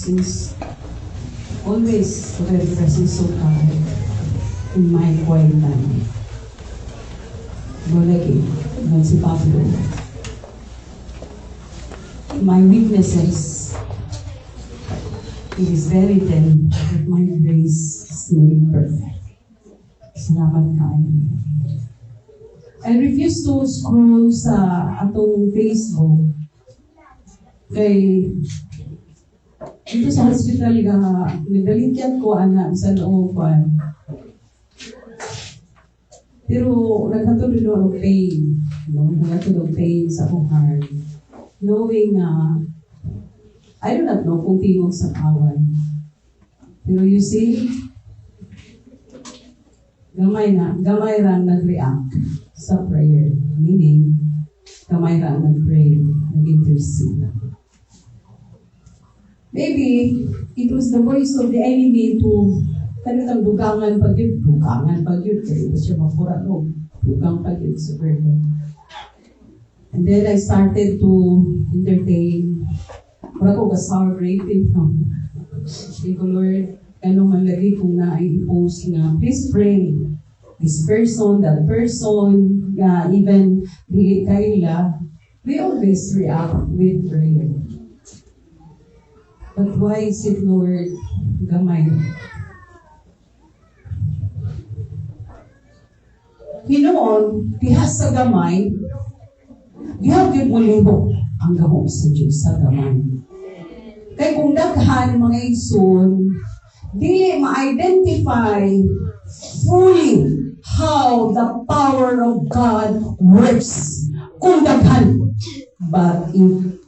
is always very present so tired in my quiet time. Lagi, dengan si Pablo. My weaknesses, it is very then that my grace is made perfect. Salamat kayo. I refuse to scroll sa atong Facebook. Kay dito sa hospital nagdalinkyat ko anak sa looban. Pero naghatod ng pain. No? Naghatod ng pain sa akong heart. Knowing I do not know kung tingog sa kawan. Pero you see, gamay lang nag-react sa prayer. Meaning, gamay lang nag-pray, nag-intercede. Maybe, it was the voice of the enemy to kanitang dugangan pag-yun, kaya ito siya mapura no, dugang pag-yun sa burden. And then I started to entertain. Wala ko ka-sour raping from Sige ko, Lord, ano man lagi kung na-i-post nga, please pray. This person, that person, even the Kayla, we always react with prayer. But why is it, Lord, gamay? Hinoon, diha sa gamay, gihagid mo libo ang gahom sa Diyos sa gamay. Kaya kung daghan mga igsoon, di ma-identify fully how the power of God works. Kung daghan, but if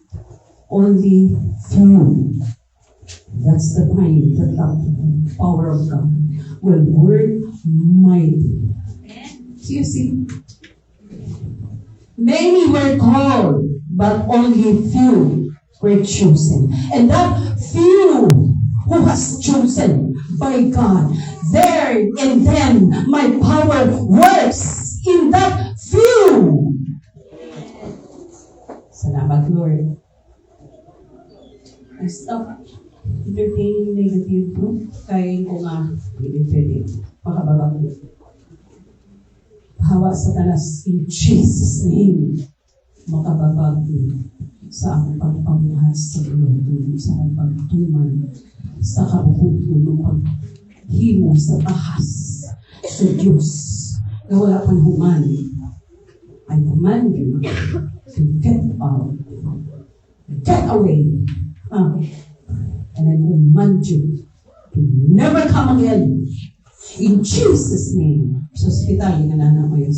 only few, that's the time that the power of God will work mighty. You see? Many were called, but only few were chosen. And that few who was chosen by God, there in them my power works in that few. Salamat, Lord. I stop entertaining negative no? Kaya ko nga, hindi pwede. Makababag mo. Hawa sa talas in Jesus' name, makababag sa akong pagpamahal sa Lord, sa akong pagtuman, sa kabubuto ng paghimo sa tahas sa Diyos na wala pang human. I command you to get out, get away, and I command you to never come again. In Jesus' name, sa hospital, yung nanan mo yun.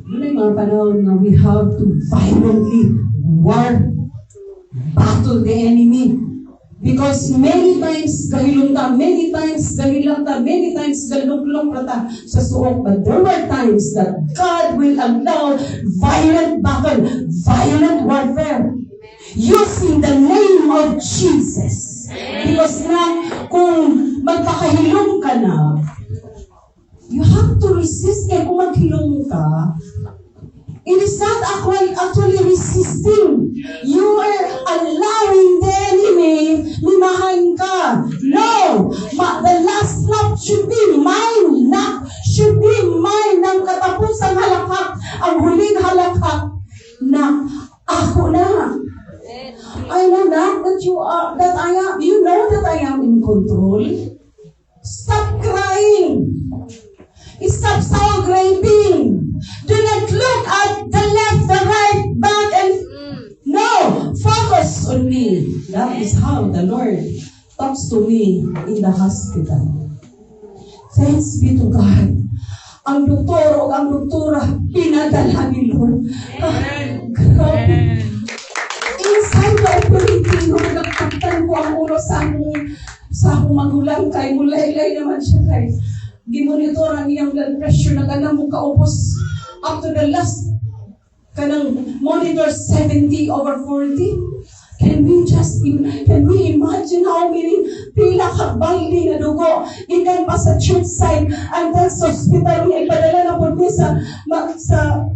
May mga panahon na we have to violently battle the enemy. Because many times gahilong ta, many times gahilang ta, many times galuglong ta sa suok. But there were times that God will allow violent battle, violent warfare. Using the name of Jesus. Because na, kung magpakahilong ka na, you have to resist. Kaya kung maghilong ka, it is not actually resisting. You are allowing the enemy limahan ka. No! The last lap should be mine. Should be mine ng katapusang halakhak. Ang huling halakhak na ako na. I know that you know that I am in control. Stop crying. Stop celebrating. Do not look at the left, the right, back, and no, focus on me. That is how the Lord talks to me in the hospital. Thanks be to God. Ang doktor o ang doktora pinadala ni Lord. Grabe. Inside the operating room, nagtaktan ko ang ulo sa akong magulang kay mulay-lay naman siya kay gimonitor ang iyang blood pressure na kanang mong kaupos up to the last kanang monitor 70/40. Can we imagine how many pila ka baldi na dugo gikan pa sa church side until sa hospital niya ipadala na po sa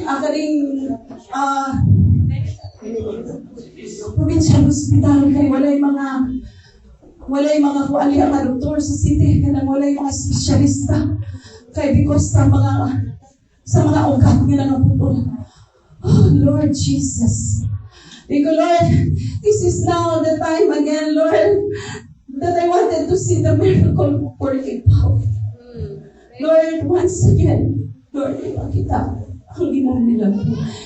akaling provincial hospital kay walay mga kuali ang doktor sa city kanang walay mga espesyalista kay because sa mga ugat nila nga putol. Oh Lord Jesus. Because Lord, this is now the time again, Lord, that I wanted to see the miracle working power. Lord, once again, Lord, ipakita ang imong nilang.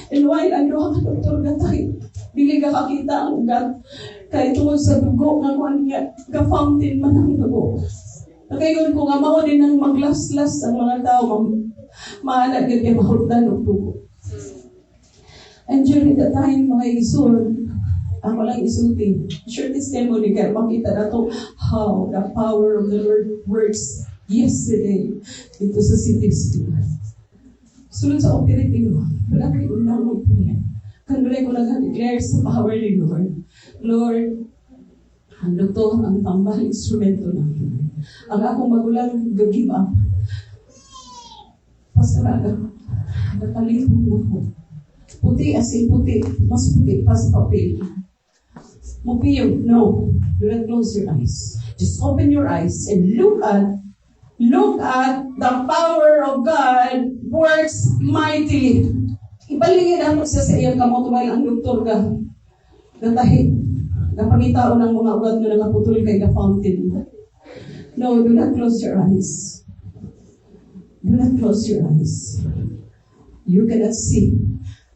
And while ano ang doktor gatay, dili ka kakita ang ugat, kaya tungkol sa dugo, nga kuhan niya, ka-fountain man ang dugo. Nakayon ko nga mao din ang maglaslas ang mga tao, maalag yun kaya mahuldan ng dugo. And during that time, mga isun, ako lang isulti, short testimony kaya makita na to how the power of the Lord works yesterday dito sa city hospital. Sunod sa operating room, wala kayo unang mag-pray. Kanulay ko nag-declare sa power ni Lord. Lord, ang doktor, ang tambal, instrumento namin. Ang akong magulang, give up. Pasaraga, nakalipong ako. Puti as in puti, mas puti pa sa papel. Mupiyog, no. Do not close your eyes. Just open your eyes and look at the power of God works mightily. Ibalingin ako siya sa iyang kamot while ang doktor ka gatahi. Napangitao ng mga ugat mo na naputol kay the fountain. No, do not close your eyes. Do not close your eyes. You cannot see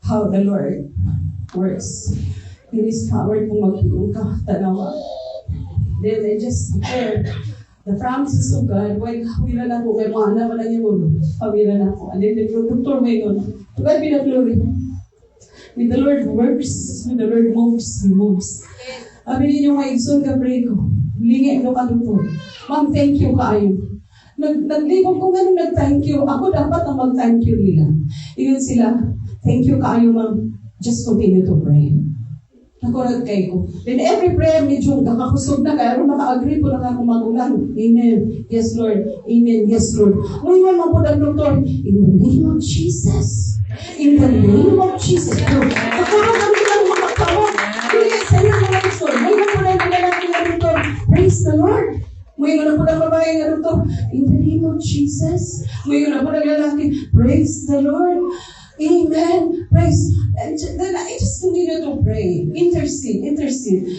how the Lord works. In His power kung magiging ka, tanawa. Then I just declare the promises of God, while hawiran ako, kay mga anak lang yung ulo, hawiran ako. And then the doctor may nun, to God be the glory. When the Lord works, when the Lord moves, He moves. Sabi ninyo, mga igsoon ka, pray ko. Lingi ko ka, doktor. Ma'am, thank you kaayo. Naglibog ko nga nung nag-thank you. Ako dapat ang mag-thank you nila. Iyon sila, thank you kaayo, ma'am. Just continue to pray. Nakunod kayo. Then every prayer medyo nakakusog na kaya naka-agree po nakakumagulan. Amen. Yes, Lord. Amen. Yes, Lord. Ngayon man po ng doktor, in the name of Jesus. In the name of Jesus. Nakunod kami lang mga kamot. Hindi, sa'yo mga doktor. Ngayon po na yung lalaki na doktor. Praise the Lord. Ngayon na po ng babae na doktor. In the name of Jesus. Ngayon na po ng lalaki. Praise the Lord. Amen. Praise. And then I just continue to pray. Intercede.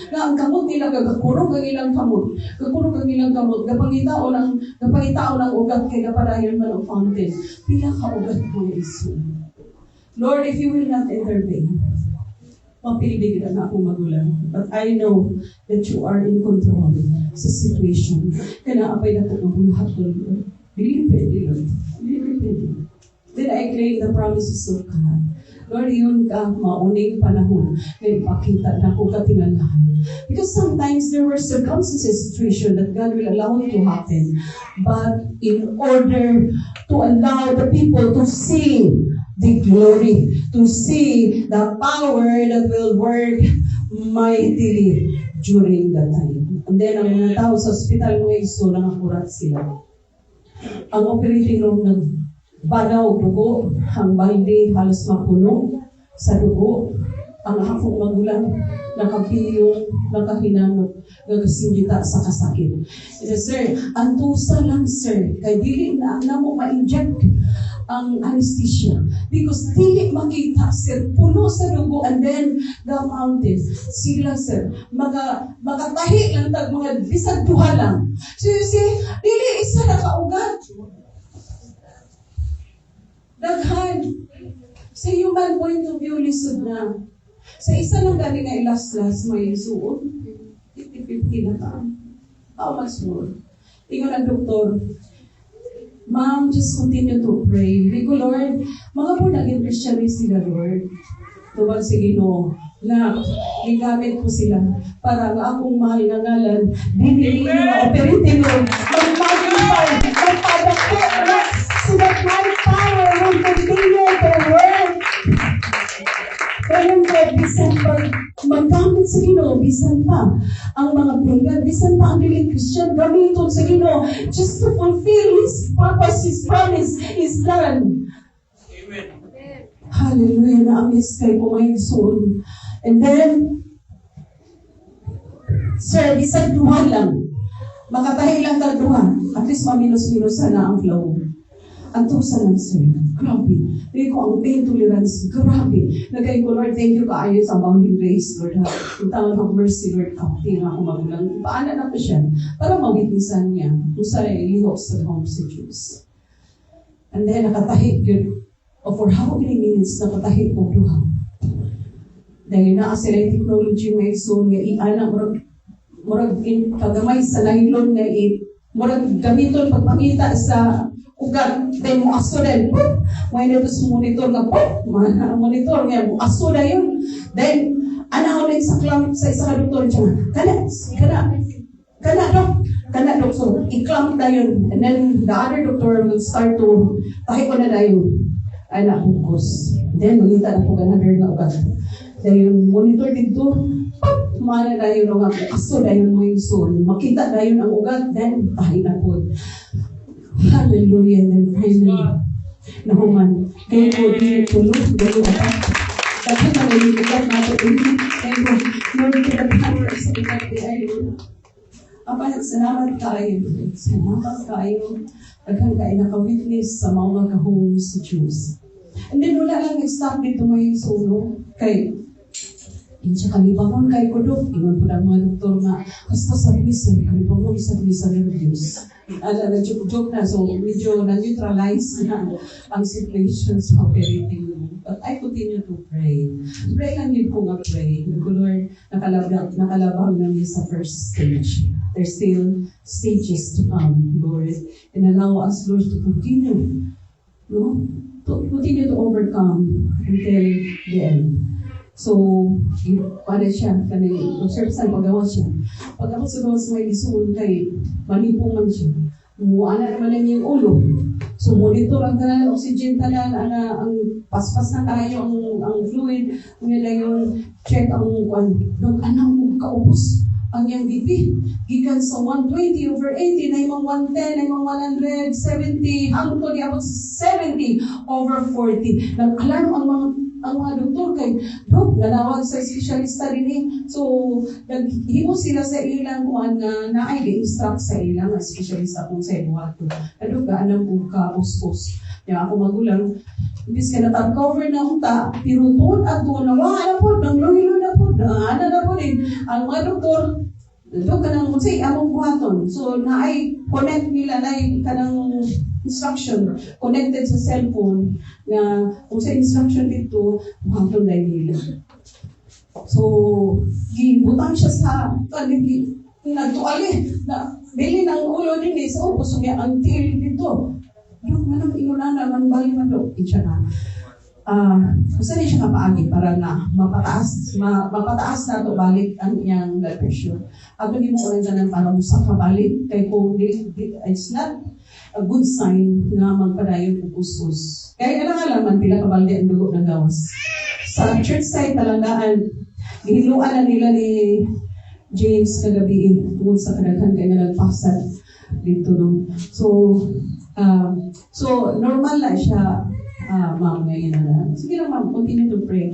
Na ang kamot nila gagakurog ang ilang kamot. Gakurog ang ilang kamot. Gapangitao ng ugat kay kapadayon man ang fountain. Pila ka ugat mo Isu. Lord, if you will not intervene, mapilibig na akong magulang. But I know that you are in control sa situation. Kaya naapay na po ang buhat ko, Lord. Believe it, Lord. Believe it. Then I claim the promises of God. Lord, yun ka mauning panahon na ipakita na kung katingalahan. Because sometimes there were circumstances, situation that God will allow it to happen. But in order to allow the people to see the glory, to see the power that will work mightily during that time. And then ang mga tao sa hospital mo iso, nangakurat sila. Ang operating room banaw dugo, ang balde halos mapuno sa dugo, ang akong magulang nakapiyong, nakahinanok, nagasinggita sa kasakit. Sir, antusa lang sir, kay dili na mo ma-inject ang anesthesia because dili makita sir, puno sa dugo and then the mountain. Sila sir, magatahi lang tag mga bisag duha lang. So you see, dili isa na kaugat. Daghan. Sa human point of view, lisod na. Sa isa lang galing nga ilas-las, may suot. 50-50 na ka. How much more? Ingon ang doktor, Ma'am, just continue to pray. Bigo, Lord, mga po naging Christianist sila, Lord. Tuwag si Ginoo na gigamit po sila para ang akong mahal na ngalan, binili na operating Lord, mag-magnify, magpadakot, so that my power will continue to work. Kaya nga, bisan pa, magkamit sa Ginoo, bisan pa, ang mga pagan, bisan pa ang diling Christian, gamiton sa Ginoo, just to fulfill His purpose, His promise, His plan. Amen. Hallelujah, na-amaze kayo po ngayon soon. And then, Sir, bisag duha lang. Makatahi lang ka duha. At least maminos-minusan na ang flow. Ang tusa lang, sir. Grabe. Hindi ko ang pain tolerance. Grabe. Nagay ko, Lord, thank you kaayo sa abounding grace, Lord. Yung tawag ng mercy, Lord. Kaunti nga ako magulang. Paano na ko siya? Para mawitnisan niya kung sa liho sa home sa Diyos. And then, nakatahi yun. O for how many minutes nakatahi po duha? Dahil naa sila yung technology may soon nga iana, murag kagamay sa nahilon nga murag gamiton pagpangita sa ugat, then mo aso din. May nito sa monitor nga po, monitor nga mo aso na yun. Then, anaw din sa clamp sa isa ka doktor siya. Kana dok, so i-clamp na yun. And then, the other doctor will start to, tahi ko na na yun. Ay na, focus. Then, magita na po another na ugat. Then, yung monitor dito, mana na yun nga, aso na yun mo yung soul. Makita na yun ang ugat, then, tahi na po. Hallelujah. And then finally, nahuman. Kaya po, di tulog, gano'n ka. Kasi naliligat natin. Kaya po, Lord, kinaghan sa ikat di ay, Apa, salamat kayo. Salamat kayo. Daghan kayo naka-witness sa mga kahong sa Diyos. And then, wala lang nag-stop dito may solo. Kay, insya kalibangon kay Kodok. Iwan po ng mga doktor nga, kasta sa revisan, kalibangon sa revisan ng Diyos. Joke na, so medyo na-neutralize na ang situation sa operating room. But I continue to pray. Pray lang yun po nga pray. Lord, nakalabang namin sa first stage. There's still stages to come, Lord. And allow us, Lord, to continue. No? To continue to overcome until the end. So, para siya, observe sa paggawa siya. Paggawa sa may lisuon kay manipungan siya. Umuana naman na niya yung ulo. So, monitor ang tanan, oxygen tanan, ang paspas na tayo, ang fluid, nila yung check ang anong kaubos. Ang yung BP, gikan sa 120/80, na yung 110, na yung 170, hanggang to di abot sa 70/40. Nag-alarm ang mga doktor kay Dok, nanawag sa espesyalista din eh. So, naghimo sila sa ilang kuan nga naay gi-instruct sa ilang espesyalista kung sa ibuhato. Dok, gaanang po ka uspos. Kaya ako magulang, imbis ka na-cover na unta, pero tuon at tuon na, wala po, nang luhilo na po, ana na po din. Ang mga doktor, doon ka nang say, among buhaton. So, naay connect nila, naay ka ng instruction connected sa cellphone na kung sa instruction dito, buhaton na nila. So, gibutang siya sa nagtuali na bili ng ulo din eh. So, puso niya ang til dito. Dok, manang inulan naman bali man dok. Itcha na. Gusto niya siya kapaagi para na mapataas na ito balik ang iyang blood pressure. At hindi mo ulang ganun para musak ka balik. Kaya kung it's not a good sign na magpadayon ng usos. Kaya alam-alaman pila kabalde ang dugo ng gawas. Sa church side talandaan, gihiluan na nila ni James kagabi tungkol sa kadaghan kaya nga nagpasad dito. No? So normal na siya, ma'am, ngayon na. Sige lang ma'am, continue to pray.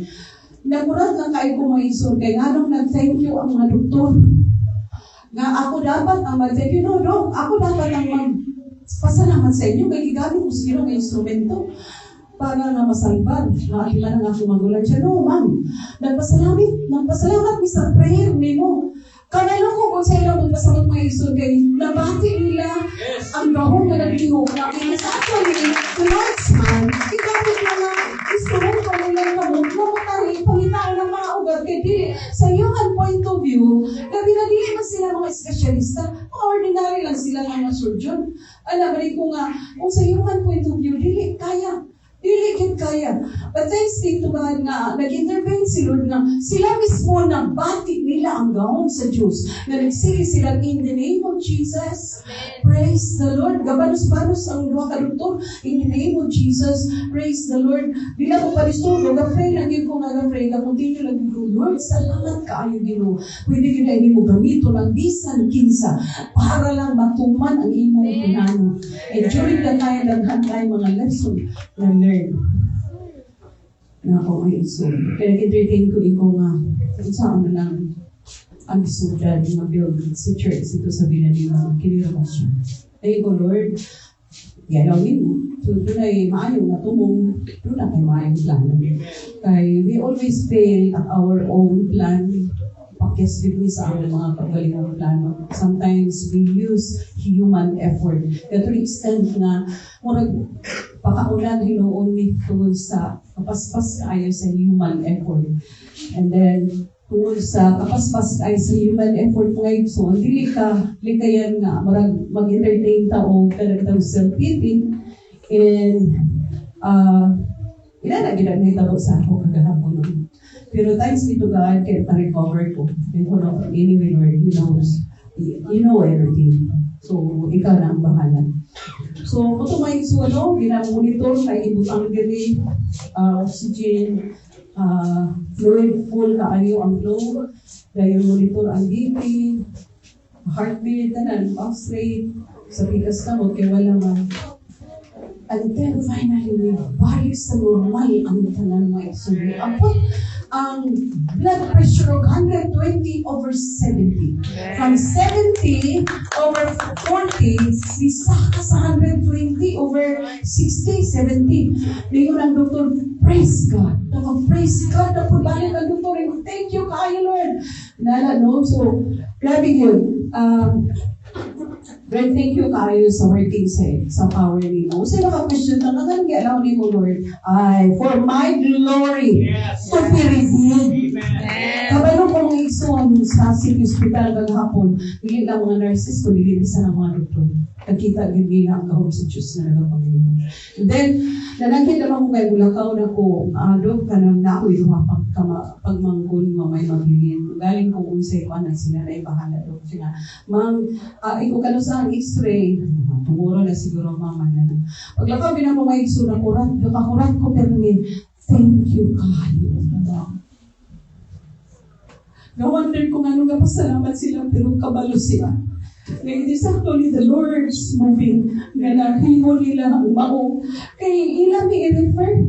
Nagurat lang kayo kumaisod, kaya nga nung nag-thank you ang mga doktor. Nga ako dapat ang mag-thank you. No, Dok, ako dapat ang pasalamat sa inyo, kaya gigamit mo sila ng instrumento para na masalbar. Nakakita na nga ako magulang siya. No, ma'am, nagpasalamat mi sa prayer ni mo. Kanalo ko kung sa ilang magpasamot mga isod kay nabati nila ang gahong na nagtihok na kaya sa actually, the Lord's hand, igamit na nga instrumento nila na mamatari, pangitaan ng mga ugat. Kaya dili, sa iyong point of view, gabi na dili man sila mga espesyalista, mga ordinary lang sila mga surgeon. Balik ko nga, kung sa iyong point of view, dili kaya. But thanks be to God na nag-intervene si Lord na sila mismo na bati nila ang gahong sa Diyos. Na nagsili sila in the name of Jesus. Praise the Lord. Gabanos-banos ang dua ka doktor in the name of Jesus. Praise the Lord. Bila ko paristo, gag-pray lang yun ko gag-pray. Continue lang yun. Lord, salamat kaayo Ginoo. Pwede yun na hindi mo gamito ng bisan kinsa para lang matuman ang imong pinano. And during the time, naghan tayo mga lesson na learn. Na ako ay iso. Kaya nag-entertain ko ikaw nga. Saan na lang. ang sudan na build sa church ito sa Binanima, kinirabasyon. Ay ko, Lord, galawin mo. So, doon ay maayong natumong, doon na kayo maayong plano. Kaya we always fail at our own plan. Pakis din sa aming mga kagalingang plano. Sometimes we use human effort. Kaya to the extent na murag pakaulan hinoon ni tungkol sa kapaspas kayo sa human effort. And then, tungkol sa kapaspas kayo sa human effort ngayon, so ang dili likayan nga, murag mag-entertain tao, karagtang self-pity, and ilalagyan na itaro sa ako kagahapon nun. Pero thanks be to God, kaya na-recover ko. And anyway, Lord, He knows. You know everything. So, ikaw na ang bahala. So, kung may isuano, ginamonitor, naibot ang dili, oxygen, fluid full kaayo ang flow, dahil monitor ang BP, heartbeat, tanan, pulse rate, sa pikas na mo, kaya wala man. And then finally, we balik sa normal ang tanan mo exude. Ang blood pressure of 120/70. From 70/40, bisa ka sa 120/60, 70. Lingon ang doktor, praise God. Praise God. Napabalik ang doktor. Thank you, kayo, Lord. Nala, no? So, grabe yun. Lord, thank you kayo sa working sa power ni mo. Sa naka-question na naman, galaw ni mo, Lord. For my glory, to be revealed. Kabalo kong ison sa City Hospital maghapon, hindi lang mga nurses, kundi isa ng mga doktor. Nagkita gini ang kahong sa Diyos na nagpanginoon. And then, nanagkit naman ko kayo, mulakaw na ko, Dok, kanang na ako iluha pagmanggun, mamay mabilin. Galing ko unsay ko, anak sila na ibahala, Dok. Siya iko kano sa x-ray, tumuro na siguro mama na. Paglakaw, binako may iksura, kurat ko, pero thank you, kayo. Na-wonder kung ano ka pasalamat sila, pero kabalo sila. It is actually the Lord's moving na nahimo nila ang mao. Kaya ilang i-refer.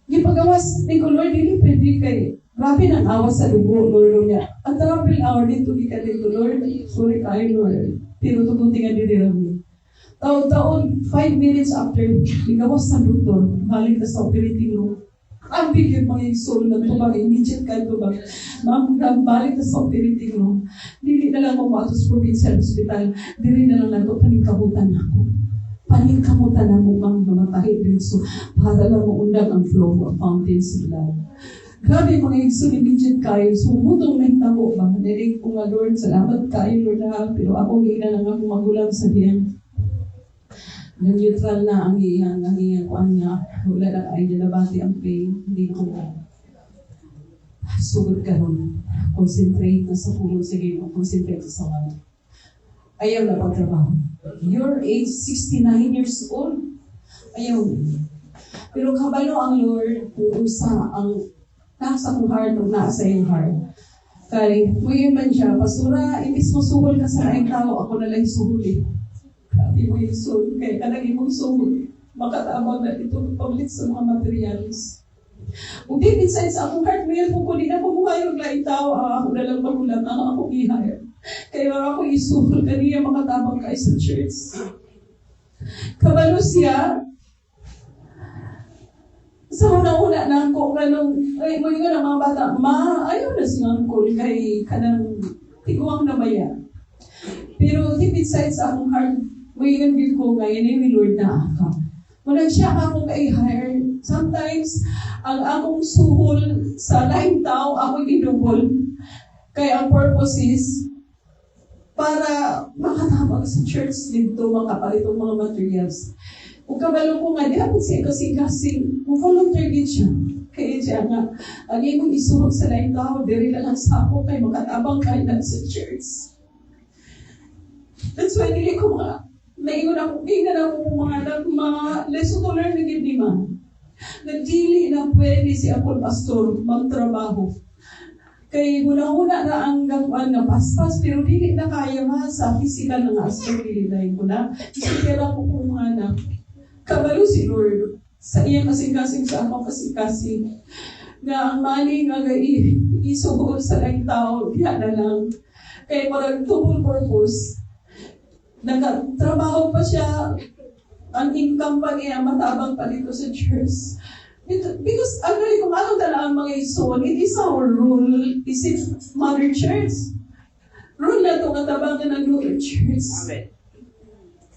Gipagawas ni ko, Lord, hindi pwede kay grabe ng awas sa dugo, Lord niya. Ang travel hour dito, di ka dito, Lord. Sorry kayo, Lord. Pero tututingan din nila mo. Taon-taon, 5 minutes after, igawas sa doktor, balik na sa operating room. Ang bigyan mga soul na tubag, immediate ka tubag. Balik na sa operating room. Dili na lang mo sa provincial hospital. Dili na lang nato paningkamutan ako. Paningkamutan na mo mang mamatahi din. So, para lang mo undang ang flow of fountains of blood. Grabe mga igsoon, immediate kayo. So, mutong nagtabo ba? Nilig ko nga, Lord, salamat kayo, Lord ha. Pero ako, gina lang ako magulang sa diyan. Na-neutral na ang iyang kuan niya. Wala lang ay nilabati ang pain. Hindi ko sugod ka nun. Concentrate na sa pulong. Sige, concentrate sa wala. Ayaw na pagtrabaho. Your age, 69 years old. Ayaw. Pero kabalo ang Lord kung sa ang nasa kong heart o nasa iyong heart. Kaya, muyin man siya, Pastora, imbis mo suhol ka sa laing tao, ako na lang suhuli. Grabe mo yung soul. Kaya kanang imong soul, makatabang na ito paglit sa mga materials. Kung di minsan sa akong heart, ngayon po ko di na pumuhay yung laing tao, ako na lang magulang, ako ihayar. Kaya ako isuhol kaniya makatabang kayo sa church. Kabalo siya, sa una-una na ako, ay mo yung mga bata, ayaw na silang call kay kanang tiguang na maya. Pero deep inside sa akong heart, ngayon din ko ngayon ay Lord na ako. Muna siya akong i-hire. Sometimes, ang akong suhol sa laing tao, ako ginubol. Kaya ang purpose is, para makatabang sa church dito, makapalit ang mga materials. Kung kabalo ko nga, di ako siya kasi volunteer din siya. Kaya siya nga, ang imong isuhol sa laing tao, diri lang sa ako, kay makatabang kayo na sa church. That's why nili ko naingon ako mga lesson to learn na gid man. Nagdili na pwede si Apol Pastor magtrabaho. Kay una-una na ang gawaan na paspas, pero dili na kaya nga sa physical na aspect dili ko na. Isikira ko kung mga anak. Kabalo si Lord sa iyang kasing-kasing sa akong kasing-kasing. nga ang money nga isuhol sa lang tao, diya na lang. Kaya parang double purpose. Nagtrabaho pa siya, ang income pa niya, matabang pa dito sa church. Because, kung anong talaan mga ison, it is our rule, is it Mother Church? Rule na ito, katabangan ng Mother Church. Amen.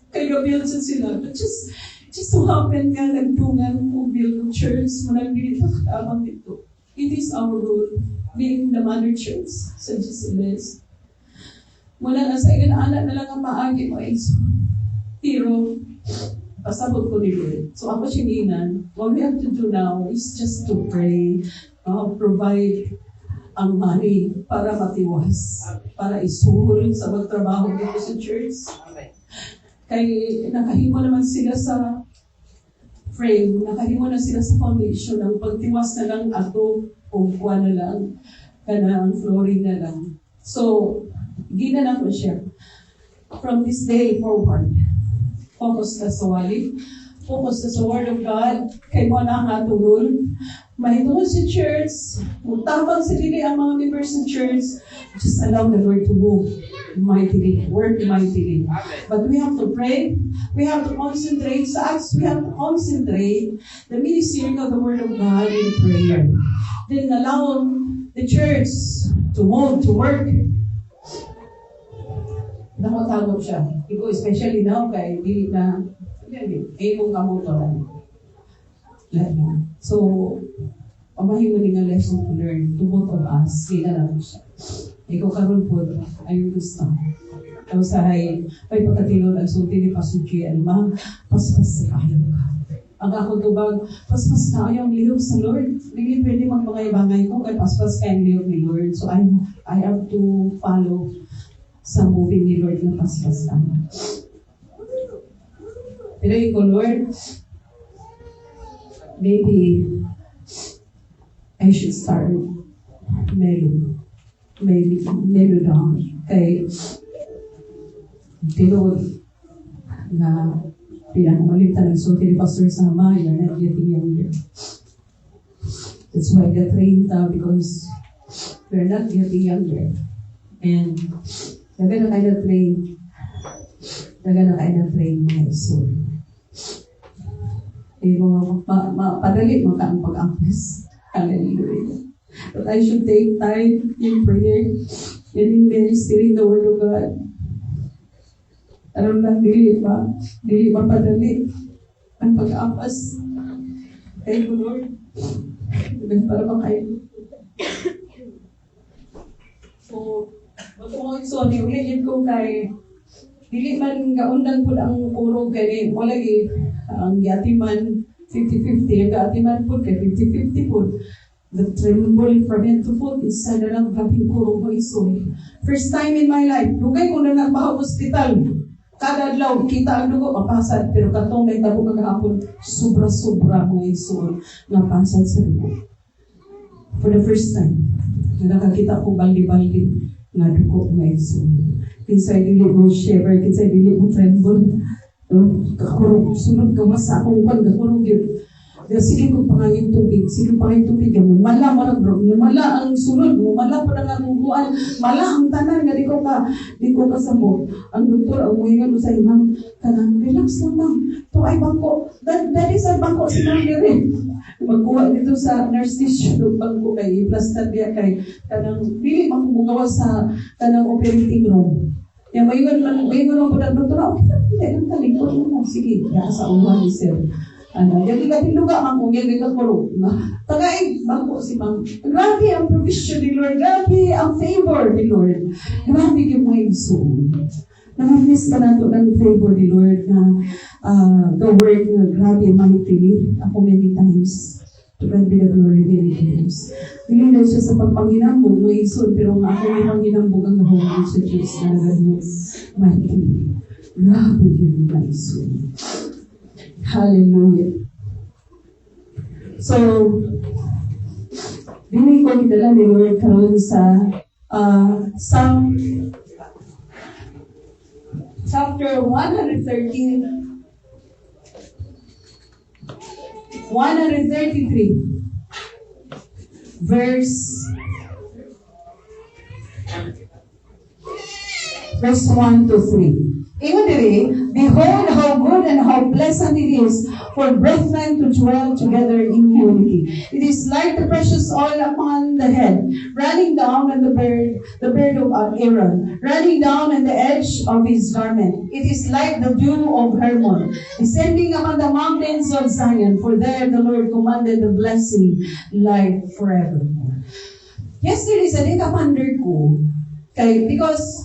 Kaya build sila. But just so happen nga, nagtungan mo build ng church, manang dito, katabang dito. It is our rule, being the Mother Church sa GCLS. Mula na sa anak na lang ang maagi mo ison. Pero, pasabot ko ni Lord. So ako sininan, what we have to do now is just to pray, provide ang money para matiwas, para isuhol sa magtrabaho dito sa church. Kay nakahimo naman sila sa frame, nakahimo na sila sa foundation, ang pagtiwas na lang ato o kuha na lang, kanang flooring na lang. So, ginanan ko siya. From this day forward, focus ka sa wali, focus ka sa Word of God, kay mo na ang atong rule. Mahitungod sa church, magtabang sa dili ang mga members ng church, just allow the Lord to move mightily, work mightily. But we have to pray, we have to concentrate sa acts, we have to concentrate the ministering of the Word of God in prayer. Then allow the church to move, to work. Nakatagod siya. Iko, especially now, kay di na, kung kamutoran. So, pamahin mo nga lesson to learn to both of us. Kaya lang siya. Ikaw karon po, ayun gusto. Tapos ay pagkatilon ang sulti ni Pastor G.L. Paspas sa kayo ka. Ang ako tubag, paspas na ayaw ang lihok sa Lord. Hindi pwede magmangay-bangay ko kay paspas kayang lihok ni Lord. So I have to follow sa movie ni Lord na paspas na. Pero ikaw, Lord, maybe I should start Melo down. Kay tinod na pinamalitan ng sulti ni Pastor Sama, you're not getting younger. That's why I got trained because we're not getting younger. And daga na kayo na-train mga iso. Padali mo ka ang pag-angkas. Hallelujah. But I should take time in prayer and in ministering the Word of God. Alam lang, dili mapadali ang pag-apas. Thank you, Lord. Para makain. So, sorry, ulitin ko kay dili man gaundan po ang urog kay mo lagi ang yatiman 50-50, ang gaatiman po kay 50-50 po. The tremble from head to foot is sana lang grabing kurong mo iso. First time in my life, dugay ko na nagbaho hospital. Kada adlaw, kita ang dugo, mapasad. Pero katong may tabo kagahapon, sobra-sobra mga iso nga pasad sa dugo. For the first time, na nakakita ko baldi-baldi nga dugo mga iso. Kinsay dili mo shiver, kinsay dili mo tremble. Kakurong, sunod gawas sa akong kwan, kakurong yun. Sige kong pangayong tubig, mala marag bro, mala ang sunod mo, mala pa na nga kukuan, mala ang tanan nga di ko kasabot. Ang doktor, ang muhingan mo sa imang, kanang, relax lang ma'am, to ay bangko, that is ang bangko si Ma'am Lirin. Magkuha dito sa nurse tissue, bangko kay, plaster diya kay, kanang, pili makumugawa sa kanang operating room. Yung mayon mo po na doktor, okay, ang talingkod mo, sige, kaya sa uwan ni sir. Yung ikapiluga man kung yung ikapuro. Tagay, bangko si Ma'am. Grabe ang provision ni Lord. Grabe ang favor ni Lord. Grabe yung mga igsoon. Namamiss ka na ito ng favor ni Lord na the word na grabe mightily. Ako many times. To God be the glory many times. Hindi na siya sa pagpanginambog ng igsoon, pero nga ako may panginambog ang nahulog sa Diyos na nagano mightily. Grabe yung mga igsoon. Hallelujah. So, dinig ko kitala ni Lord karon sa Psalm chapter 133. verse 1 to 3. Ingon diri, behold how good and how pleasant it is for brethren to dwell together in unity. It is like the precious oil upon the head, running down on the beard of Aaron, running down on the edge of his garment. It is like the dew of Hermon, descending upon the mountains of Zion, for there the Lord commanded the blessing, life forevermore. Yesterday, sa data-ponder ko, because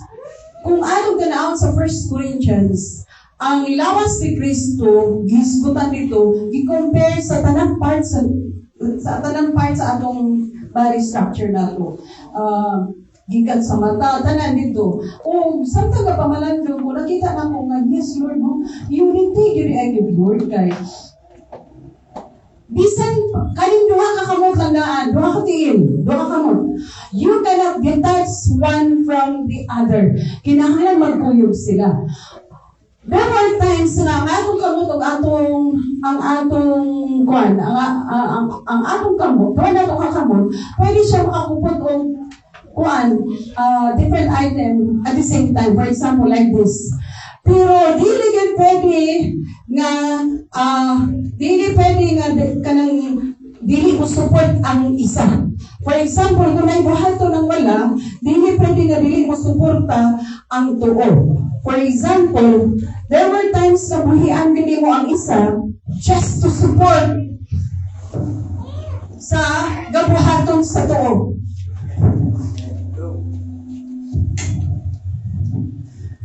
kung atong tanawon sa 1 Corinthians, ang lawas ni Kristo, gisgutan nito, i-compare sa tanang part sa atong body structure nato. Gikan sa mata, tanan dito. O, samtang ka pamalando ko, nakita na ko nga, yes, Lord, no? Unity, yun ay give Lord, kay bisan, kaning duha ka kamot landaan, duha ka tiil, duha ka kamot. You cannot detach one from the other. Kinahanglan magkuyog sila. There are times na ang atong kamot o ang atong kwan, ang atong kamot, kung atong kakamot, pwede siya makakupot o kwan, different item at the same time. For example, like this. Pero dili gyud pwede nga kanang dili mo support ang isa. For example, kung may buhato ng wala, dili pwede nga dili mo suporta ang tuo. For example, there were times na buhian dili mo ang isa just to support sa gabuhaton sa tuo.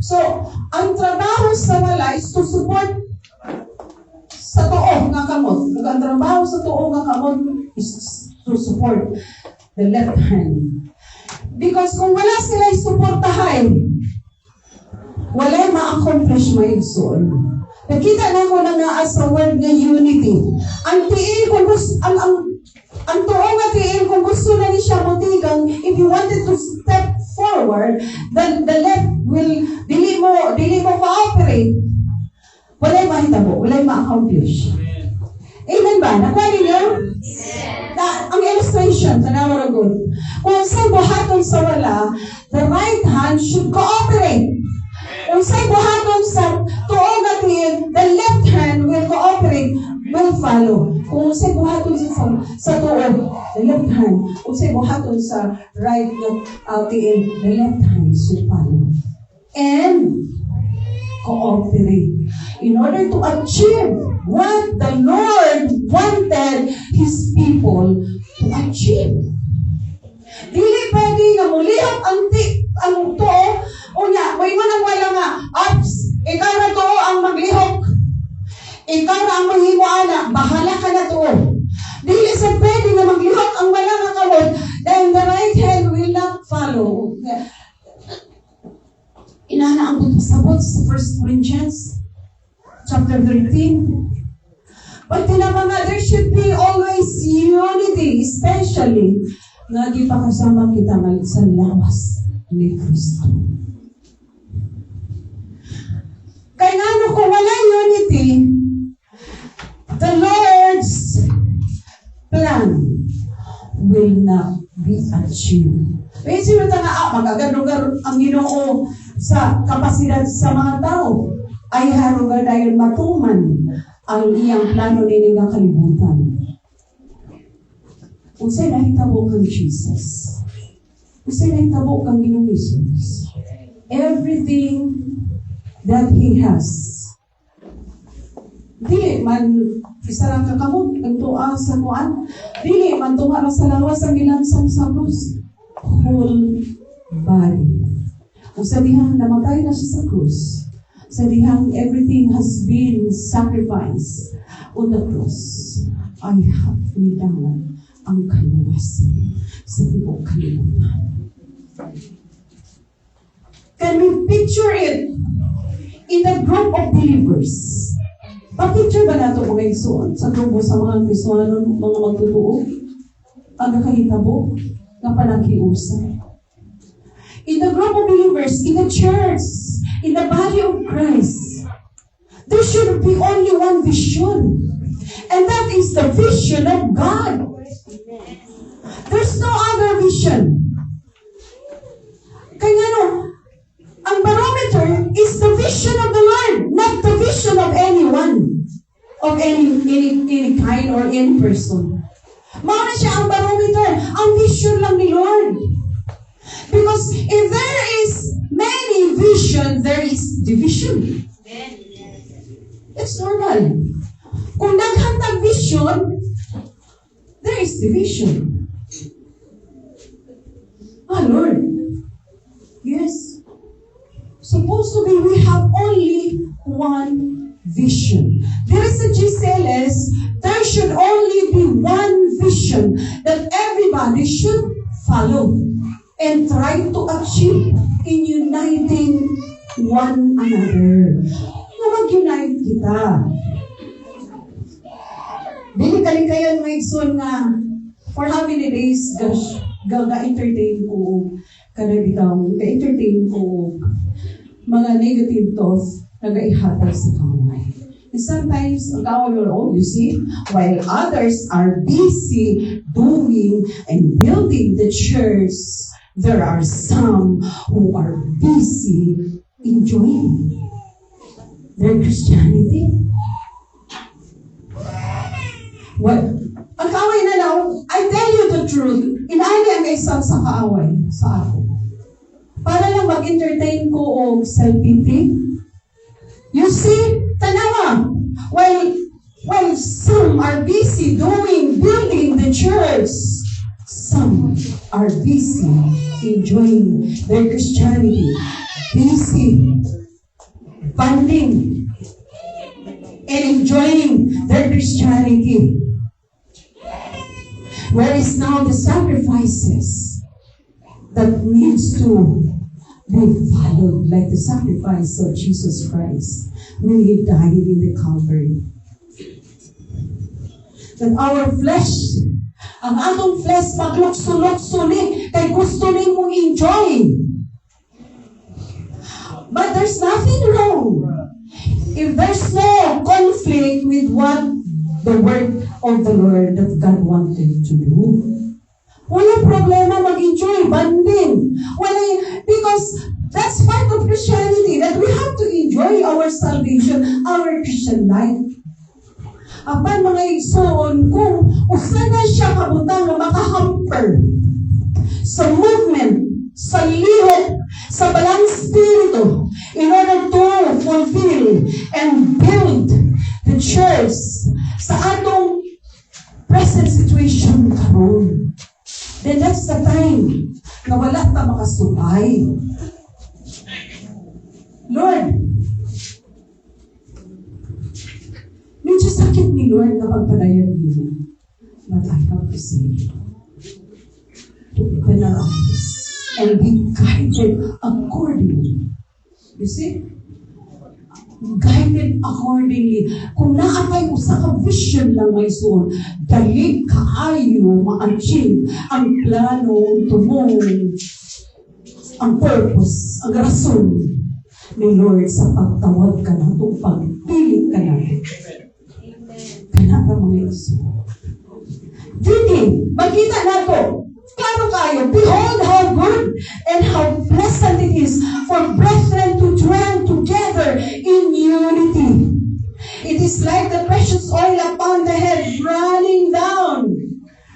So, ang trabaho sa wala is to support sa tuo nga kamot. Ang trabaho sa tuo nga kamot is to support the left hand. Because kung wala sila suportahay, wala ma-accomplish mo yung soul. Nakita na ko na nga sa word na unity. Ang tiil kung gusto, ang tuo nga tiil kung gusto na ni siya mutigang, if you wanted to step forward, then the left will, dili mo cooperate. Wala'y mahitabo, wala'y ma-accomplish. Amen ba? Nakuha ninyo? Ang illustration, tanawa good. Kung sa'y buhaton sa wala, the right hand should cooperate. Kung sa'y buhaton sa tuo nga tiil, the left hand will cooperate, will follow. Kung sa'y buhaton sa tuo, the left hand. Kung sa'y buhaton sa right tiil, the left hand should follow. And cooperate in order to achieve what the Lord wanted His people to achieve. Dili pwede nga mulihap ang tuo, unya, may manang wala nga, ikaw na tuo ang maglihok. Ikaw na ang mahimo ana, bahala ka na tuo. Dili sa pwede nga maglihok ang wala nga kamot, then the right hand will not follow. Inana ang sabot sa 1 Corinthians chapter 13. But tinamanga, there should be always unity, especially nga di pa kasama kita sa lawas ni Kristo. Kaya nga kung wala unity, the Lord's plan will not be achieved. Kaya sino nga, magagadong ang Ginoo sa kapasidad sa mga tao ay haruga dahil matuman ang iyang plano nila ng kalibutan. Unsay nahitabo kang Jesus. Unsay nahitabo kang Ginoong Jesus. Everything that He has. Dili man isa lang kakamot ang tuwa sa kuan. Dili man tuwa sa lawas ang gilansang sa krus. Whole body. Kung sa dihang namatay na siya sa krus, sa dihang everything has been sacrificed on the cross, I have nilangan ang kaluwasan sa tibok kalimutan. Can we picture it in a group of believers? Pa-picture ba nato mga igsoon sa grupo sa mga Kristohanon, mga magtutuo? Ang nakahitabo ng panagiusan. In the group of believers, in the church, in the body of Christ, there should be only one vision. And that is the vision of God. There's no other vision. Kaya ang barometer is the vision of the Lord, not the vision of anyone, of any kind or any person. Mauna siya ang barometer, ang vision lang ni Lord. Because if there is many vision, there is division. It's normal. Kung naghantag vision, there is division. Lord. Yes. Supposed to be, we have only one vision. There is a GCLS, there should only be one vision that everybody should follow and try to achieve in uniting one another. Mag-unite kita. Dili kalikayan may igsoon nga for how many days ga-entertain ko kada bitang ga-entertain ko mga negative thoughts na ga-ihatag sa kaway. And sometimes ang kaway you see, while others are busy doing and building the church, there are some who are busy enjoying their Christianity. Well, ang kaaway na lang, I tell you the truth, inaali ang isang sa kaaway sa ako. Para lang mag-entertain ko o self-pity. You see, tanawa, while some are busy building the church, some are busy enjoying their Christianity, busy funding and enjoying their Christianity. Where is now the sacrifices that needs to be followed, like the sacrifice of Jesus Christ when He died in the Calvary? That our flesh, ang atong flesh, paglukso-lukso ni, kay gusto ni mong enjoy. But there's nothing wrong if there's no conflict with what the word of the Lord that God wanted to do. Walang problema mag-enjoy, banding. Because that's part of Christianity, that we have to enjoy our salvation, our Christian life. Apan mga igsoon, kung usa na siya kabutang na makahamper sa movement, sa lihok, sa balang spirito, in order to fulfill and build the church sa atong present situation karon, then that's the time na wala ta makasubay. Lord, medyo sakit ni Lord na pagpadayan niyo, but I have to say, to open our eyes and be guided accordingly. You see? Guided accordingly. Kung naatay usa ka vision lang may soon, dali kaayo ma-achieve ang plano, tumong, ang purpose, ang rason ni Lord sa pagtawag ka na, itong pagpilit ka na. Kaya ka mga iso. Dini, magkita na to. Klaro kayo, behold how good and how pleasant it is for brethren to dwell together in unity. It is like the precious oil upon the head running down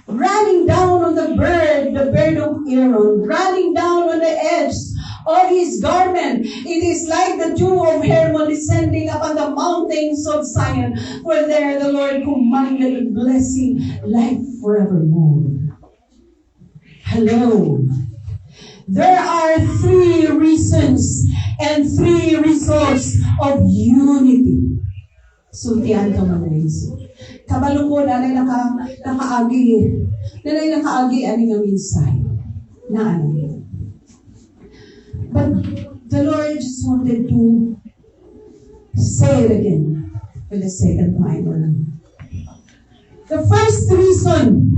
on the bird of Aaron, running down on the edge of his garment. It is like the dew of Hermon descending upon the mountains of Zion, for there the Lord commanded blessing, life forevermore. Hello. There are 3 reasons and 3 results of unity. Sultian ka mga iso. Kabalo ko, nanay nakaagi ani nga minsay. Na ano. But the Lord just wanted to say it again for the second time. The first reason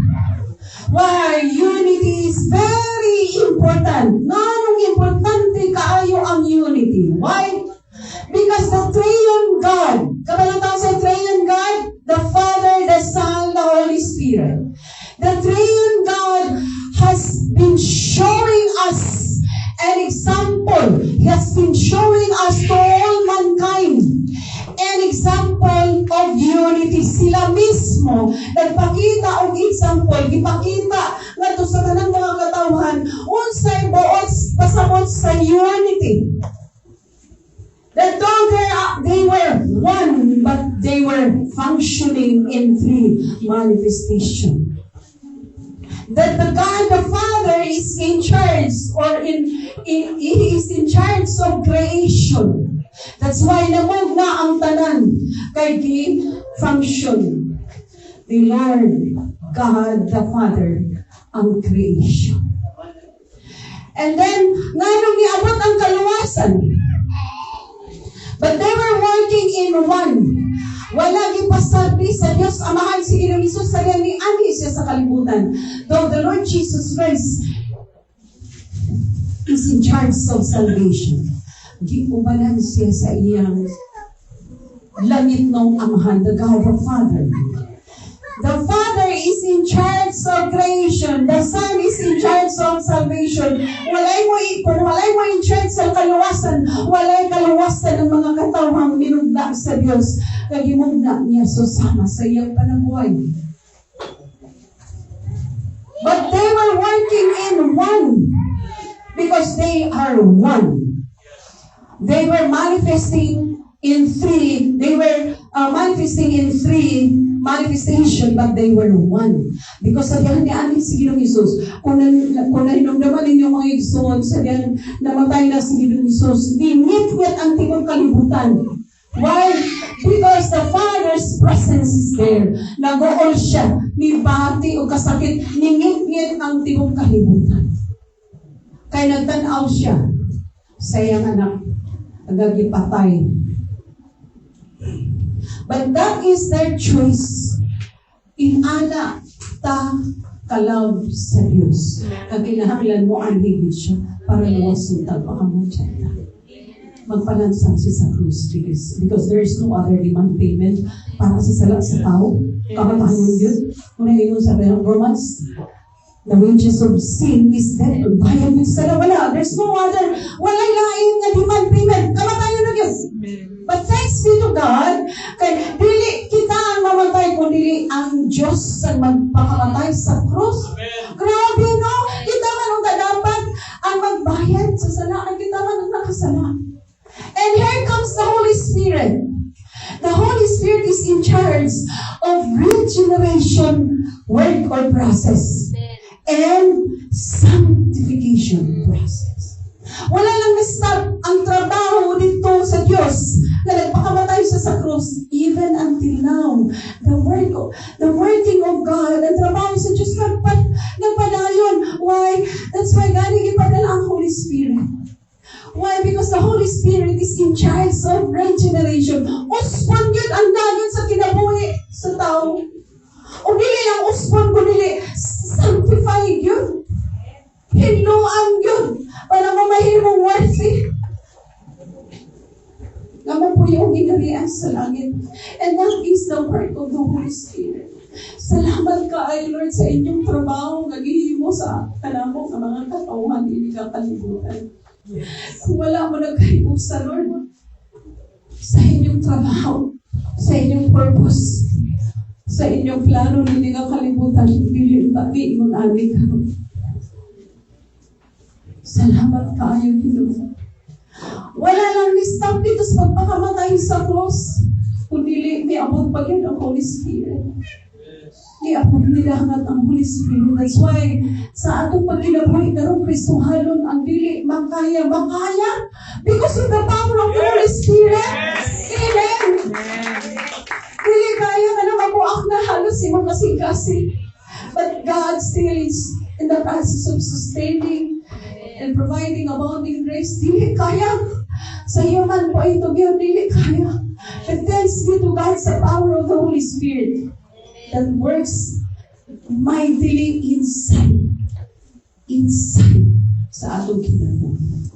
why unity is very important. Nanong importante kaayo ang unity. Why? Because the triune God, kabalutang sa triune God, the Father, the Son, the Holy Spirit. The triune God showing us to all mankind an example of unity. Sila mismo nagpakita og example, gipakita ngadto sa tanang mga katawhan unsay buot pasabot sa unity. That though they were one, but they were functioning in three manifestations. That the God the Father is in charge, or He is in charge of creation. That's why namog na ang tanan kay function. The Lord God the Father ang creation. And then nganong niabot ang kaluwasan? But they were working in one. Wala gipasabi sa Diyos Amahan si Ginoong Hesus sa ni ani siya sa kalibutan. Though the Lord Jesus Christ is in charge of salvation, giubalan siya sa iyang langit ng Amahan, the God the Father. The Father is in charge of creation. The Son is in charge of salvation. Kung walay mo in charge sa kaluwasan, walay kaluwasan ng mga katawang minugna sa Diyos. Kagimugna niya susama sa iyang panagbuhay. But they were working in one because they are one. They were manifesting in three. They were manifesting in three manifestation, but they were one. Because sabihan ni Ani si Ginoong Hesus, kung nahinumdaman ninyo mga igsoon, sabihan namatay na si Ginoong Hesus, ningitwit ang tibong kalibutan. Why? Because the Father's presence is there. Nag-ool siya, nibati o kasakit, ningitwit ang tibong kalibutan. Kaya nagtanaw siya sa iyang anak, nagagipatay. But that is their choice. Inana ta kalaw sa Diyos. Kaginahanglan mo ang higit siya para luwasin ta pakamutsyan ta. Magpalansan siya sa krus because there is no other demand payment para sa sala sa tao. Kamatahan yun. Kung nangyayon sa Romans, the wages of sin is death. Bayan yun sa wala. There's no other. Walang lain na demand payment. Kamatahan na yun. But thanks be to God, kay dili kita ang mamatay kundi ang Diyos ang magpakamatay sa krus. Grabe no? Kita man ang dapat ang magbayad sa sala. Kita man ang nakasala. And here comes the Holy Spirit. The Holy Spirit is in charge of regeneration work or process and sanctification process. Wala lang na-stop ang trabaho dito sa Diyos na nagpakamatay siya sa krus. Even until now, the working of God, ang trabaho sa Diyos nagpadayon. Why? That's why God ipadala ang Holy Spirit. Why? Because the Holy Spirit is in charge of regeneration. Uspon yun ang dagat sa kinabuhi sa tao. O dili lang uspon, kundi sanctified yun. Hinuan yun. Para mamahimong worthy. Naman po yung ginarian sa langit. And that is the work of the Holy Spirit. Salamat ka ay Lord sa inyong trabaho nagihimo sa kanamo ng mga katauhan hindi ka kalibutan. Kung wala mo nagkahimog sa Lord, sa inyong trabaho, sa inyong purpose, sa inyong plano hindi ka kalibutan, hindi mo namin ka. Salamat kayo, Ginoo. Wala lang ni-stop dito sa pagpakamatay sa cross. Kundi niabot pa yun ang Holy Spirit. Niabot nilahangat ang Holy Spirit. That's why sa atong pagkinabuhi karong Kristohalon ang dili makaya. Because of the power of the Holy Spirit. Amen. Dili kaya ka na mabuak na halos si mga kasing-kasing. But God still is in the process of sustaining and providing abounding grace. Dili kaya. Sa human point of view, dili kaya. But thanks be to God sa power of the Holy Spirit that works mightily inside sa atong kinabuhi.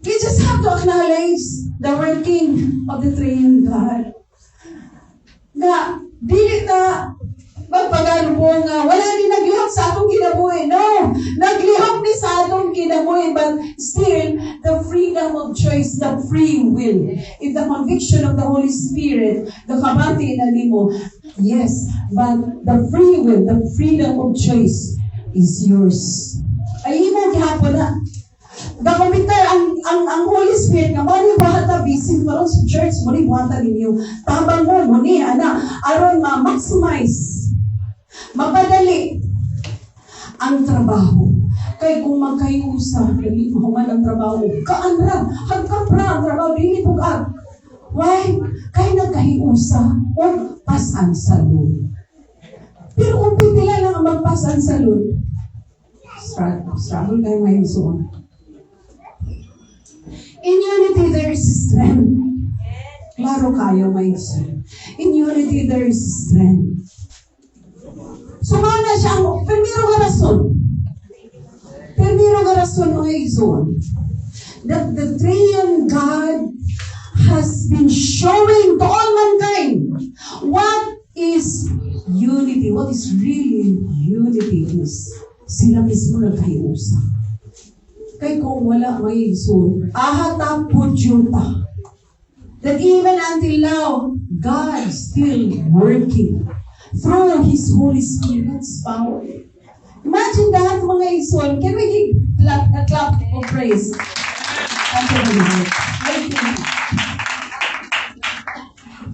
We just have to acknowledge the working of the triune God. Na dili na magpagano po nga, wala din naglihok sa atong kinabuhi. No! Naglihok ni sa atong kinabuhi, but still, the freedom of choice, the free will, if the conviction of the Holy Spirit, the kabati na nimo, yes, but the free will, the freedom of choice is yours. Ay, imo gihapon na. Gagamitar ang Holy Spirit nga mali buhata bisin pa sa church, mali buhata ninyo. Tabang mo, muni, aron ma-maximize, mapadali ang trabaho. Kay kung magkayusa, dali mahuman ang trabaho, kaanra, hagkapra ang trabaho, dili pugag. Why? Kay nagkahiusa o pasan salud. Pero kung pitila lang ang magpasan salud, struggle kayo ngayon soon. In unity, there is strength. Klaro kayo, may strength. In unity, there is strength. So, na siya ang primero nga rason. Primero nga rason, mga igsoon, that the triune God has been showing to all mankind what is unity. What is really unity is sila mismo nagkahiusa. Kay kung wala may igsoon, ahatapod yun ta. That even until now, God still working through His Holy Spirit's power. Imagine that, mga igsoon. Can we give a clap of praise? Unto the Lord.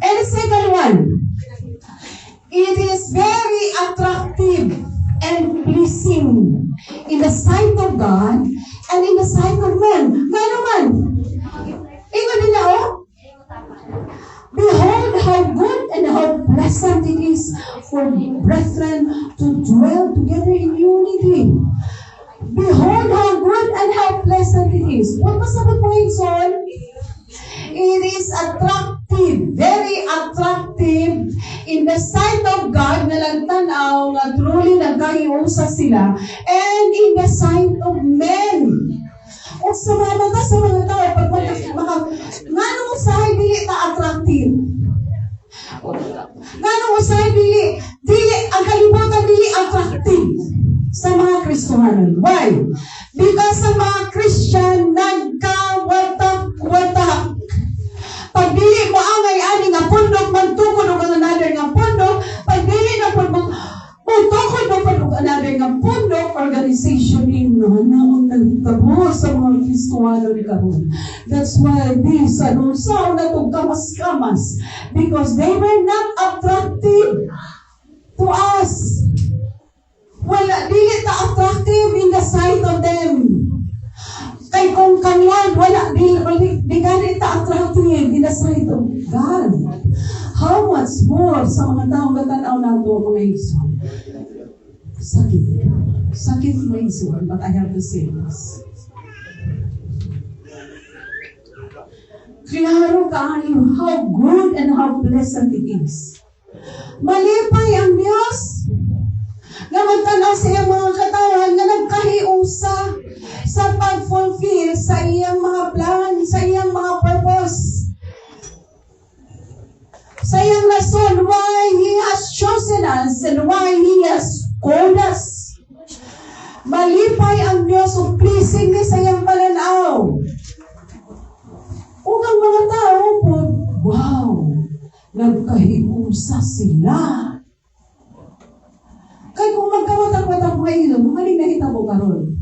And the second one, it is very attractive and pleasing in the sight of God and in the sight of men. Nga naman. Ingon nila, oh. Behold how good and how pleasant it is for brethren to dwell together in unity. Behold how good and how pleasant it is. What was the point, son? It is attractive, very attractive in the sight of God na lagtanaw nga truly nagkahiusa sila, and in the sight of men. O sa mga tao, pag ngano mo sahay dili ta attractive? Ngano mo sahay dili ang kalibutan dili attractive sa mga Kristohanon. Why? Because sa mga Christian nagkawatak-watak. Pag dili mo angay ani nga pundok, magtukod og another nga pundok. Pag dili na pundok, magtukod og another nga pundok, organization na ang nagtabo sa mga Kristohanon karon. That's why these sa na itong kamas-kamas, because they were not attractive to us. Wala, dili ta attractive in the sight of them. Kay kung kanyan, wala, di ganit ta attractive in the sight of God. How much more sa mga taong gatanaw nato, mga iso? Sakit. Sakit, mga iso, but I have to say this. Klaro kaayo how good and how pleasant it is. Malipay ang Diyos na magtanaw sa iyang mga katawan na nagkahiusa sa pag-fulfill sa iyang mga plan, sa iyang mga purpose. Sa iyang rason why He has chosen us and why He has called us. Malipay ang Diyos o pleasing ni sa iyang pananaw. Ug ang mga tao po, wow, nagkahiusa sila. Kaya kung magkawatak-watak mo ngayon, maling nahitabo karon.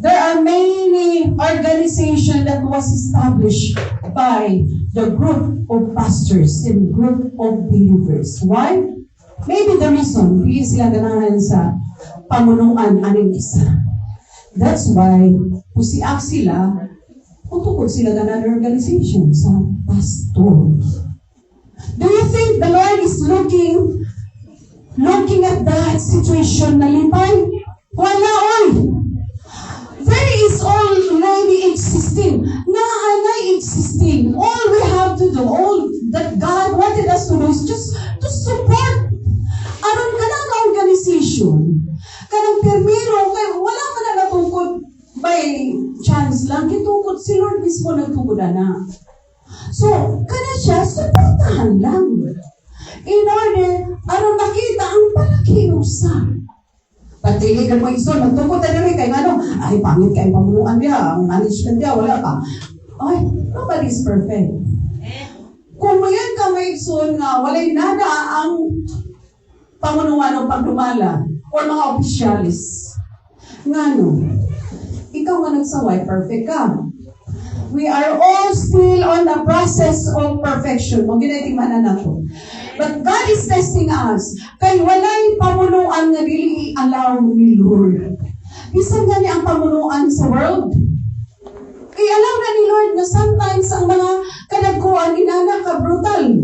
There are many organizations that was established by the group of pastors and group of believers. Why? Maybe the reason, hindi sila ganahan sa pamunuan aning isa. That's why, pusiak sila, utukod sila ng another organization sa pastor. Do you think the Lord is looking at that situation na lipay? Wala, oy! There is already existing. Na existing. All we have to do, all that God wanted us to do is just to support. Aron ka na organization. Kanang permiro, wala ka na natukod by chance lang, kitukod si Lord mismo nagtukod na. So, kana siya, supportahan lang. In order, aron makita ang palakiusan. Patili ka mo iso, nagtungkot na rin kay ano, ay pangit kay pamuluan niya, ang management niya, wala pa. Ay, nobody is perfect. Kung mayan ka may iso nga, walay nada ang pamunuan ng pagdumala or mga opisyalis. Nga no, ikaw nga nagsaway, perfect ka. We are all still on the process of perfection. Huwag ginaitingmanan ako. But God is testing us. Kay walay pamunuan nga dili i-allow ni Lord. Bisan gani ang pamunuan sa world. I-allow na ni Lord na sometimes ang mga kadagkuan inana ka brutal.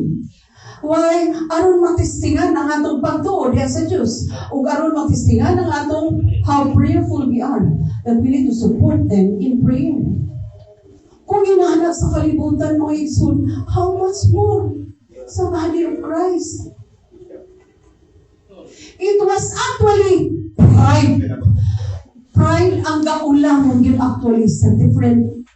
Why? Aron matestingan ang atong pagtuod diha sa Diyos. O aron matestingan ang atong how prayerful we are. That we need to support them in prayer. Kung inaanak sa kalibutan mo, Igsoon, how much more sa body of Christ? It was actually pride. Pride ang gaulang yun actually sa different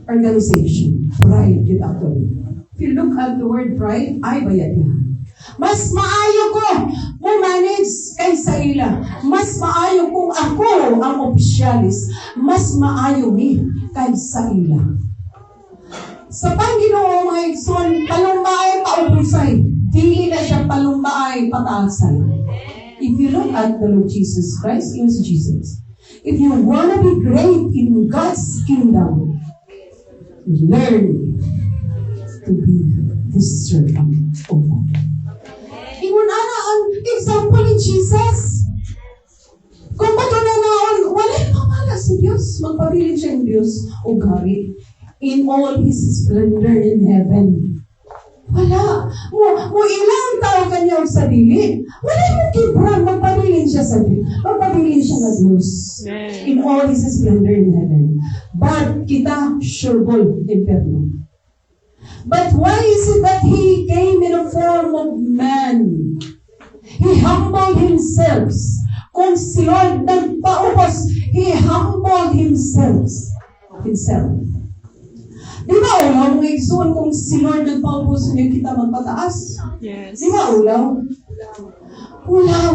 organization. Pride yun actually. If you look at the word pride, ay bayad niya. Mas maayo ko manage kaysa ila. Mas maayo kung ako ang opisyalis. Mas maayo ni kaysa ila. Sa Panginoon mga Igsoon, palumbaay paubusay. Dili na siya palumbaay pataasay. If you look at the Lord Jesus Christ, he was Jesus. If you want to be great in God's kingdom, learn to be the servant of God. Ingon ana ang example ni Jesus. Kung bato na naon, wala mamala sa Diyos. Magpabilin siya ng Diyos o gari in all His splendor in heaven. Wala. Mo ilang tao kanya sa dili. Wala mo kibrang. Magpabilin siya sa Diyos. Magpabilin siya na Diyos. In all His splendor in heaven. But kita, sureball, imperno. But why is it that He came in a form of man? He humbled Himself. Kung si Lord nagpaubos, He humbled Himself. Di ba ulaw mga Igsoon kung si Lord nagpaubos, hindi kita magpataas? Yes. Di ba ulaw? Ulaw.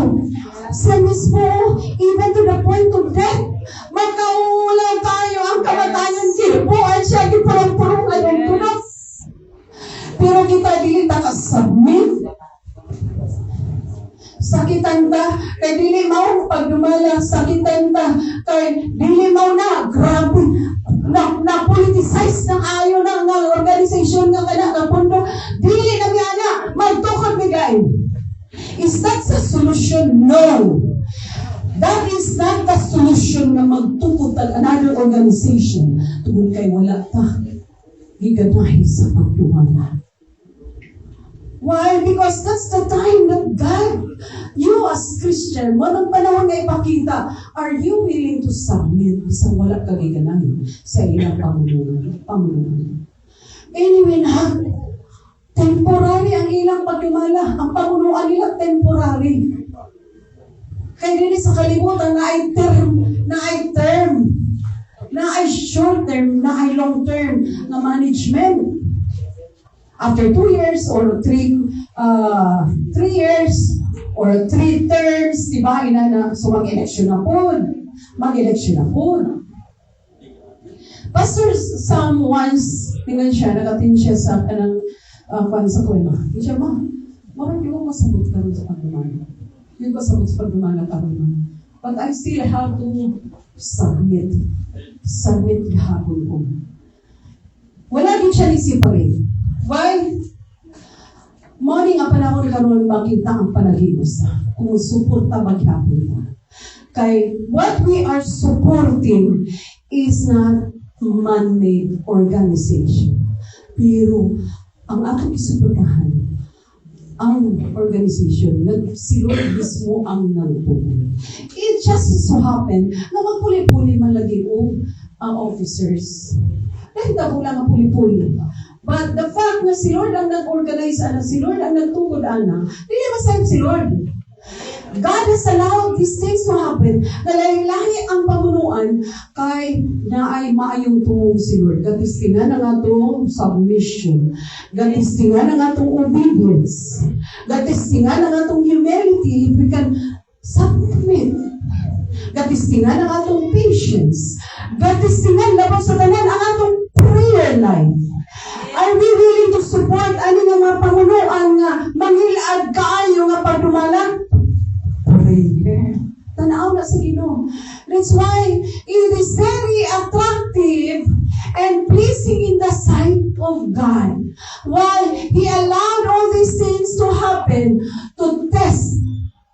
Siya mismo, even to the point of death, magkaulaw tayo ang kamatayan, kinubuan siya, gipurong-purong ang tunog. Pero kita dili ta kasabit. Sakitan ta, kay dili mao pagdumala, sakitan ta, kay dili mao na, grabe, na-politicize ng ayo ng organization nga kana nga pundo, dili na miyana, magtukod bigay. Is that the solution? No. That is not the solution na magtukod tag another organization. Tungod kay wala ta, giganahi sa pagdumala. Why? Because that's the time that God, you as Christian, walang panahon na ipakita, are you willing to submit isang wala kagiganahin sa ilang pamulunan? Anyway na, temporary ang ilang pagdumala. Ang pamunuan nila temporary. Kaya din sa kalibutan na ay term, na ay short term, na ay long term na management. After 2 years or 3 years or 3 terms, di ba, so mag-election na po. Pastor Sam once, tingnan siya, nagatin siya sa kanang fan sa kuwena. Hindi siya, marang di ko masabot ka rin sa pagdumana. Hindi ko masabot sa pagdumana ka rin. But I still have to submit. Submit gahapon ko. Wala din siya ni-separate. Why? Morning ang panahon karon makita ang panagimusa. Kung suporta maghapon na. Kay what we are supporting is not man-made organization. Pero ang atong isuportahan, ang organization, si Lord mismo ang nagpupuli. It just so happen na magpuli-puli man lagi ang officers. Dahil na lang ang puli-puli. But the fact na si Lord ang nag-organize, si Lord ang nagtugod, hindi masayang si Lord. God has allowed these things to happen. Nalahi-lahi ang pamunuan kay naay maayong tumong si Lord. Gatistingan ang atong submission. Gatistingan ang atong obedience. Gatistingan ang atong humility if we can submit. Gatistingan ang atong patience. Gatistingan na sa tanan ang atong prayer life. Are we willing to support ano nga mga pamunuan nga manghilad kaayo nga pagdumala? Prayer. Tanaw na sa Ginoo. That's why it is very attractive and pleasing in the sight of God. While He allowed all these things to happen to test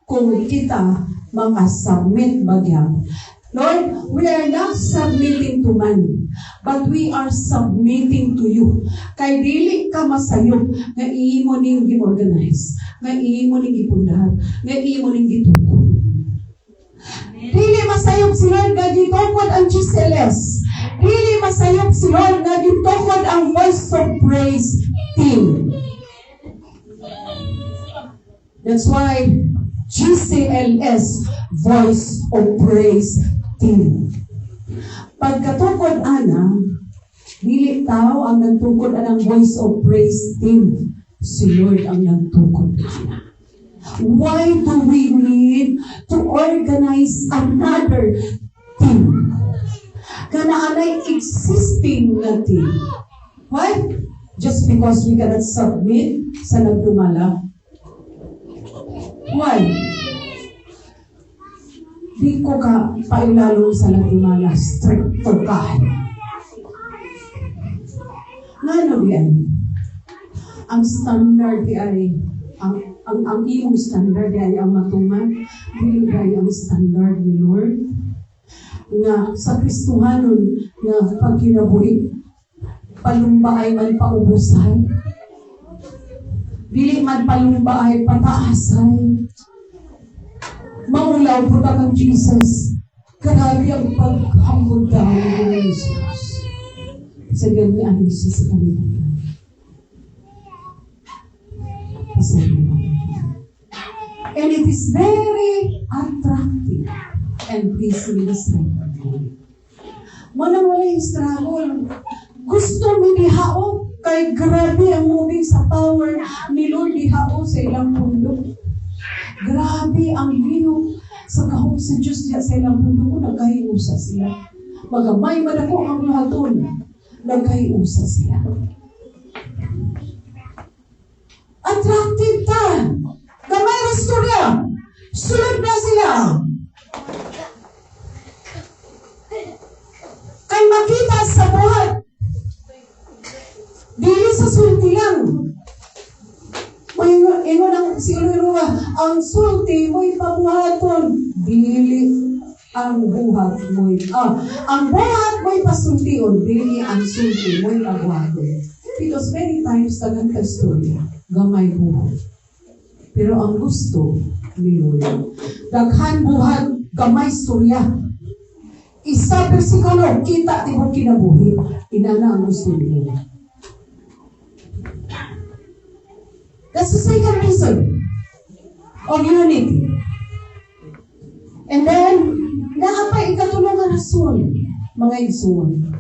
kung kita makasubmit bagyang. Lord, we are not submitting to man, but we are submitting to you. Kay dili ka masayop nga iimo ning gi-organize, nga iimo ning gipundahan, nga iimo ning gitukod. Dili masayop si Lord nga gitukod ang GCLS. Dili masayop si Lord nga gitukod ang Voice of Praise team. That's why GCLS, Voice of Praise team. Pagkatukod ana, dili tao ang nagtukod anang Voice of Praise team. Si Lord ang nagtukod ana. Why do we need to organize another team? Kanaanay existing na team. Why? Just because we cannot submit sa nagdumala. Why? Di ko ka pailalong sa nagdumala. Stricto ka. Ngano yan? Ang standard ay ang iyong standard ay ang matuman. Dili ay ang standard ni Lord. Nga sa Kristuhanon nga pagkinabuhi palumba ay man paubusay. Dili man palumba ay pataasay. Maulaw po ta kang Jesus. Grabe ang paghambog daw ni Jesus. Sa ganyan ang Jesus sa kalimutan. And it is very attractive and pleasing in the sight of God. Manang walay struggle. Gusto mi dihaop kay grabe ang moving sa power ni Lord dihaop sa ilang mundo. Grabe ang liyo sa kahog sa Diyos diya sa ilang mundo ko, nagkahiusa sila. Magamay man ako ang lahaton, nagkahiusa sila. Attractive ta. Gamay na storya. Sulod na sila. Kay makita sa buhat. Dili sa sulti lang. Ingon ang siguro ang sulti mo'y pabuhaton. Dili ang buhat mo'y ang buhat mo'y pasultion. Dili ang sulti mo'y pabuhaton. Because many times tagang kastorya, gamay buhat. Pero ang gusto ni Lord, daghan buhat, gamay storya. Isa bersikulo, kita tibok kinabuhi. Inana ang gusto ni Lord. That's the second reason of unity. And then, naapay ikatulong nga rason, mga igsoon.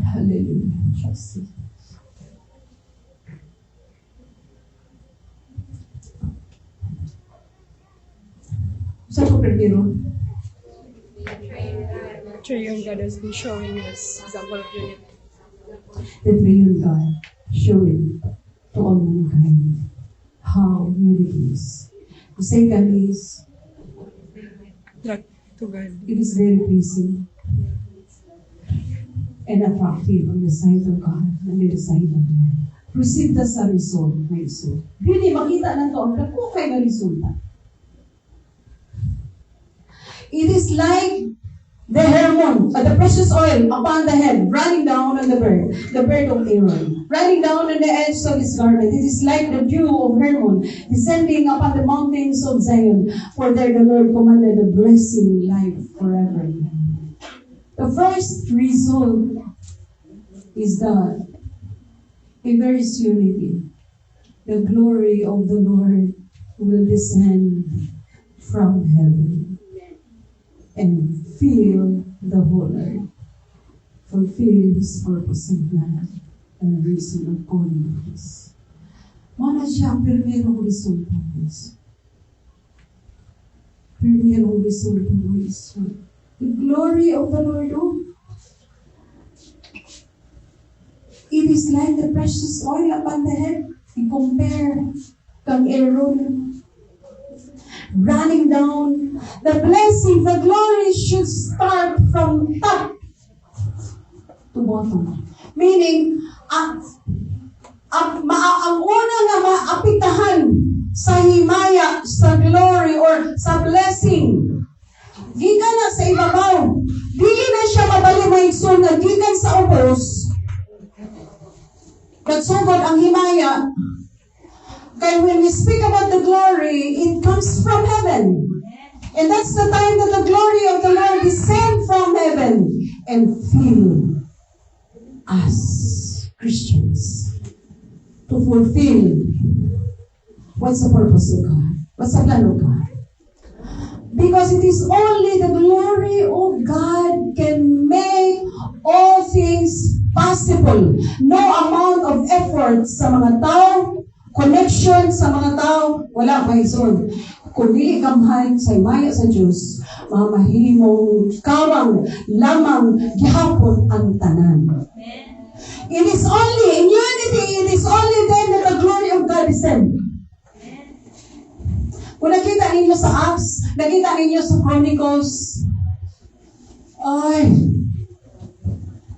Hallelujah. Jesus. Sa ko primero? Triune God has been showing us example of unity. The triune God showing to all mankind how unity is. The second is, Like to God. it is very pleasing and attractive on the side of God and the side of man. Receive the sa result, my soul. Dili, makita na to, ang dako kay na resulta. It is like the Hermon, the precious oil upon the head, running down on the bird of Aaron, running down on the edge of his garment. It is like the dew of Hermon, descending upon the mountains of Zion, for there the Lord commanded a blessing life forever. The first result is that if there is unity, the glory of the Lord will descend from heaven and fill the whole earth, fulfill His purpose and plan and reason of calling us. Mana siya ang primerong resulta, guys. Primerong resulta, guys. The glory of the Lord, it is like the precious oil upon the head. You compare kang Aaron running down. The blessing, the glory should start from top to bottom. Meaning, ang una nga maapitahan sa himaya, sa glory, or sa blessing, gikan na sa ibabaw. Dili na siya mabalik mo igsoon na gikan sa ubos. Nagsugod ang himaya. Kaya when we speak about the glory, it comes from heaven. And that's the time that the glory of the Lord descend from heaven and fill us, Christians, to fulfill what's the purpose of God? What's the plan of God? Because it is only the glory of God can make all things possible. No amount of effort sa mga tao, connection sa mga tao, wala pa isun. Kung dili kamhay sa himaya sa Diyos, mamahimong kawang lamang gihapon ang tanan. It is only in unity, it is only then that the glory of God descend. Kung nakita ninyo sa Acts, nakita ninyo sa Chronicles, ay,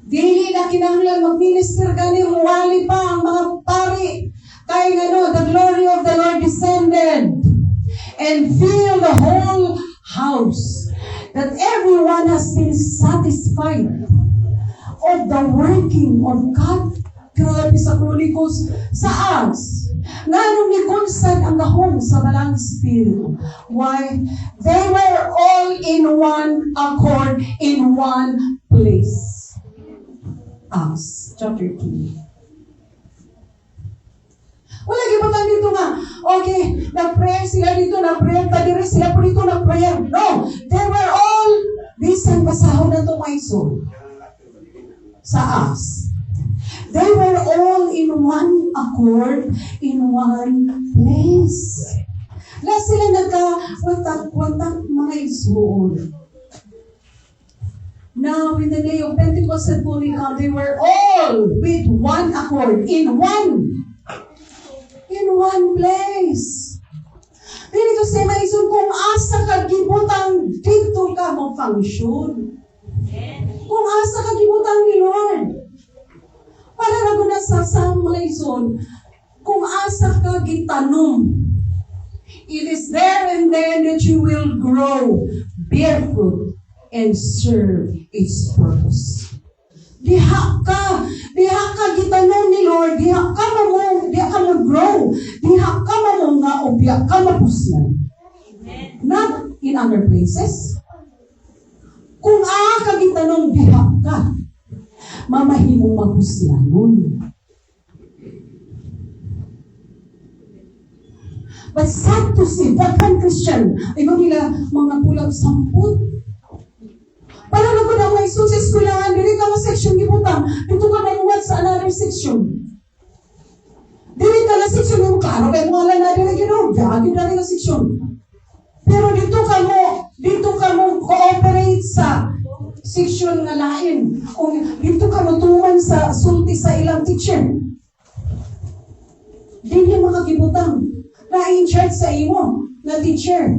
dili na kinahanglan mag-minister gani, muwali pa ang mga pari. Kaya the glory of the Lord descended and filled the whole house. That everyone has been satisfied of the working of God. Grabe sa Chronicles, sa Acts. Nga nung ni-constant ang gahom sa Balang Espiritu. Why? They were all in one accord, in one place. Acts chapter 2. Wala gibutang dito nga, okay, nag-prayer sila dito, nag-prayer, padiri sila po dito, nag-prayer. No, they were all, bisan pasahod na itong iso. Sa Acts. They were all in one accord, in one place. Lahat sila nagka-watak-watak mga isuon. Now, in the day of Pentecost and fully come, they were all with one accord, in one place. Dito sa maison, kung asa ka gibutang, dito ka mo function. Kung asa ka gibutang ni Lord. Para na guna sa maison, kung asa ka gitanom, it is there and then that you will grow, bear fruit, and serve its purpose. Diha ka gitanom ni Lord, diha ka mag-grow, diha ka nga o diha ka mapuslan. Not in other places. Kung ka gitanom, diha ka, mamahimong mapuslanon. But sad to see, that one Christian, iba nila mga pulang samput. Para na ko na may isun sa eskulahan, dili ka nga section gibutang, dito ka namuwat sa another section. Dili ka nga section, yung klaro kayo mga lang na dili gino, gagin na rin nga section. Pero dito ka mo cooperate sa section nga lain. O dito ka matuman sa sulti sa ilang teacher. Dili makagibutang na in charge sa imo na teacher.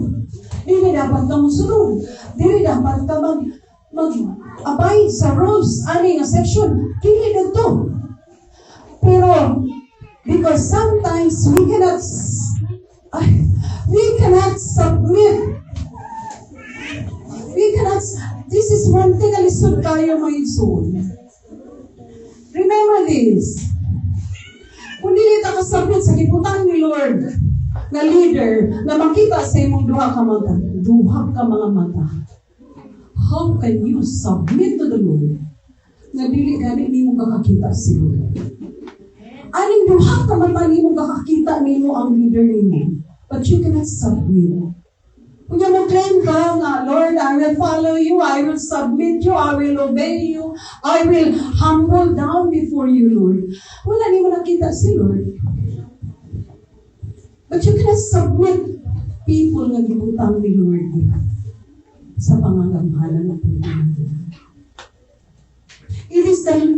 Dili dapat ka musulod. Dili dapat ka mag-abide sa rules ani nga section. Dili dito. Pero because sometimes we cannot submit. This is one thing na lisod kayo mga igsoon. Remember this. Kung dili ka kasabit sa gibutang ni Lord na leader na makita sa imong duha ka mga mata, how can you submit to the Lord nga dili gani nimo kakakita si Lord. Aning duha ka mata nimo kakakita nimo ang leader nimo, but you cannot submit. Kung mo claim ka nga, Lord, I will follow you, I will submit you, I will obey you, I will humble down before you, Lord. Wala nimo nakita si Lord. But you cannot submit people nga gibutang ni Lord sa pangangamhalan ng Panginoon. It is then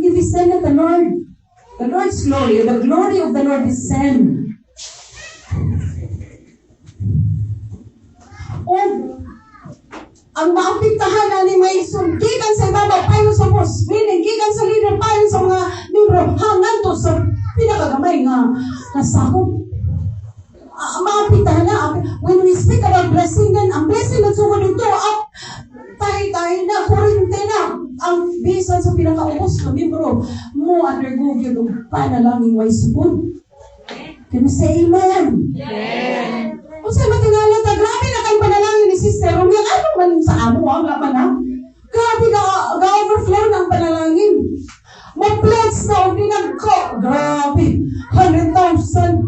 that the Lord's glory, the glory of the Lord descend. O, ang maapektahan na ni may gikan sa ibabaw, payon sa boss, meaning gikan sa leader, payon sa mga membro, hanggang to sa pinakagamay nga nasakop. Maapektahan na. When we speak about blessing, then ang blessing na sugod ito, tayo na, kurente na. Ang bisan sa pinakaubos na membro mo undergo yun ang panalangin way supod. Can you say amen? Amen. Kung sa'yo matingalan ta, grabe na kayong panalangin ni Sister Romeo. Ano man sa amo? Ang laman na. Grabe ga-overflow ng panalangin. Ma-pledge na o dinagko. Grabe. 100,000.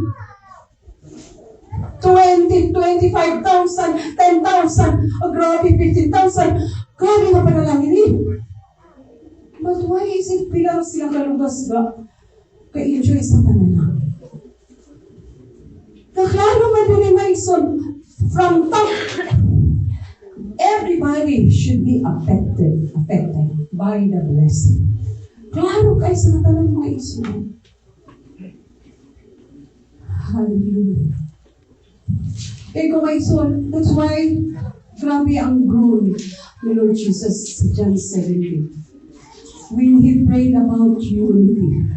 20, 25,000, 10,000. Oh, grabe, 15,000. Grabe na panalangin eh. But why is it pila silang kalugas ba? Ka-enjoy sa panalangin. Kaklaro man din ni Mason, from top, everybody should be affected by the blessing. Klaro kayo sa natalang mga iso. Hallelujah. Kaya kung may son, that's why grabe ang groan ni Lord Jesus sa John 17. When He prayed about unity.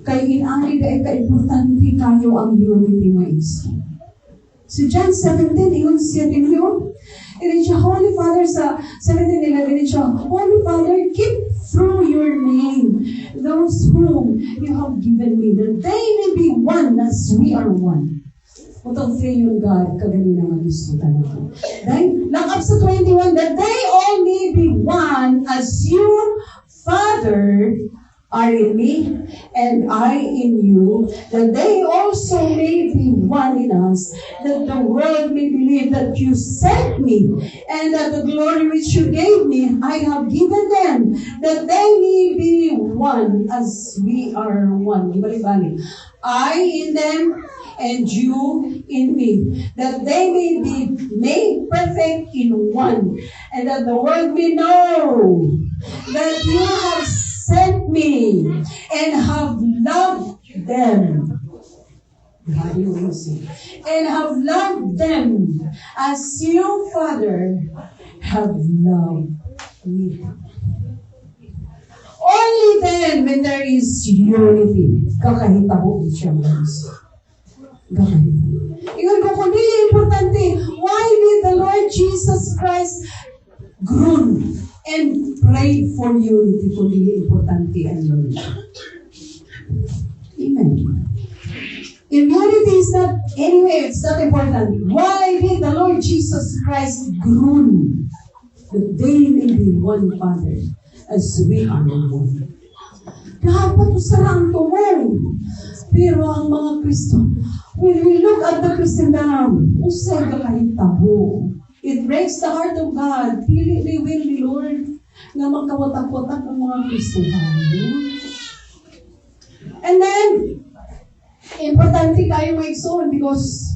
Kaya inari dahil ka-importante kayo ang unity mga iso. Si John 17, iyon siya din yun. Ini siya, Holy Father, sa 17:11, ini siya, Holy Father, keep through your name those whom you have given me, that they may be one as we are one. Utang three yung God, kaganina mag-isutan ako. Then, lakap sa 21, that they all may be one as you, Father, are in me, and I in you, that they also may be one in us, that the world may believe that you sent me, and that the glory which you gave me, I have given them, that they may be one as we are one. Ibalik-balik. I in them, and you in me, that they may be made perfect in one, and that the world may know that you have sent me and have loved them. And have loved them as you, Father, have loved me. Only then, when there is unity, kakahitabo siya guys. Ingon ko, kung di importante, why did the Lord Jesus Christ groan and pray for unity kung di importante ang unity? Amen. If unity is not, anyway, it's not important. Why did the Lord Jesus Christ groan that they may be one Father as we are one? Dapat usarang tumong. Pero ang mga Kristo, when we look at the Christendom, usay ka kahit tabo. It breaks the heart of God. Pili ni will ni Lord na magkawatak-watak ang mga Kristohan. And then, importante kayo maigsoon because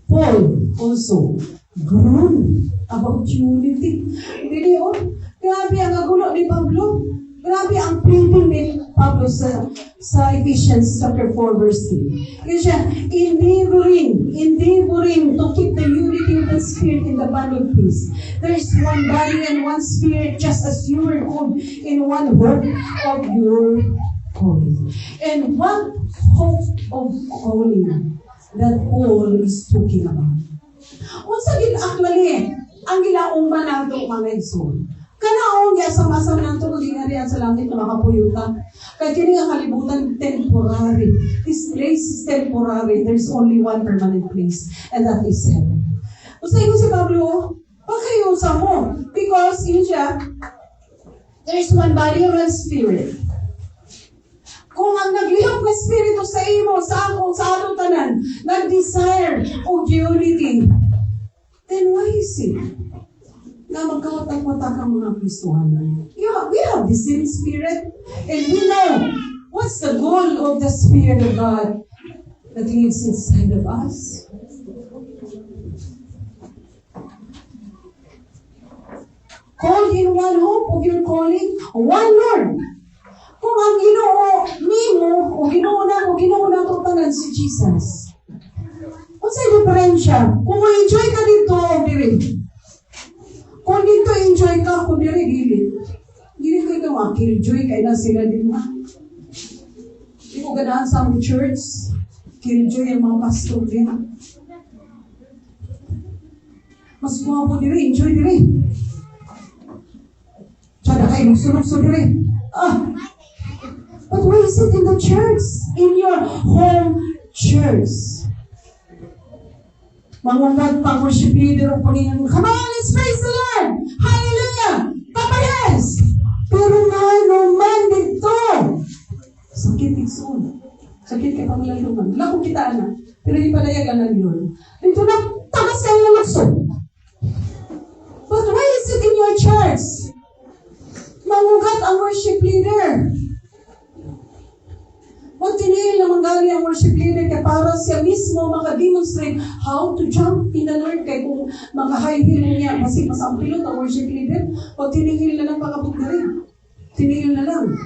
Paul also groaned about unity. Hindi o, grabe ang agulo ni Pablo. Grabe ang pleading ni Pablo sa Ephesians chapter 4 verse 3. Yun siya, endeavoring to keep the unity of the Spirit in the bond of peace. There is one body and one Spirit, just as you were called in one hope of your calling. And what hope of calling that Paul is talking about? Unsa gid actually ang gilaumban nato mga igsoon? Kanaon niya sa masa nato kung dinariyan sa langit na makapuyuta. Kaya kini nga kalibutan temporary. This place is temporary. There's only one permanent place, and that is heaven. Kung sa si Pablo, pagkayo sa mo. Because yun siya, There's one body, one spirit. Kung ang naglihok na spirito sa imo, sa ako, sa ato tanan, nag-desire o unity, then why is it na magkawatak-watak ang mga Kristohanan? We have the same spirit, and we know what's the goal of the Spirit of God that lives inside of us. Called in one hope of your calling, one Lord. Kung ang Ginoo nimo o Ginoo na to tanan si Jesus. Unsay diferensya? Kung mo-enjoy ka dito o diri. Kung dito enjoy ka, kung diri dili. Dili ko ito killjoy kay na sila din na. Di ko ganahan sa among church. Killjoy ang mga pastor din. Mas guwapo diri, enjoy diri. Tsada kayo, magsunod-sunod diri. But why is it in the church? In your home church? Mangungad pang worship leader o paningan, come on, let's praise the Lord! Hallelujah! Papa, yes! Pero nga naman dito, sakit ikson. Sakit kay panglaluman. Wala kong kitaan na. Pero di pala yung lalan yun. Dito na, takas kayo ng lukso. But why is it in your church? Mangugat ang worship leader. Magtinihil na manggali ang worship leader kaya para siya mismo makademonstrate how to jump in the Lord. Kaya kung mga high heel niya, kasi masampilot ang worship leader, o tinihil na lang pakabog na rin. Tinihil na lang.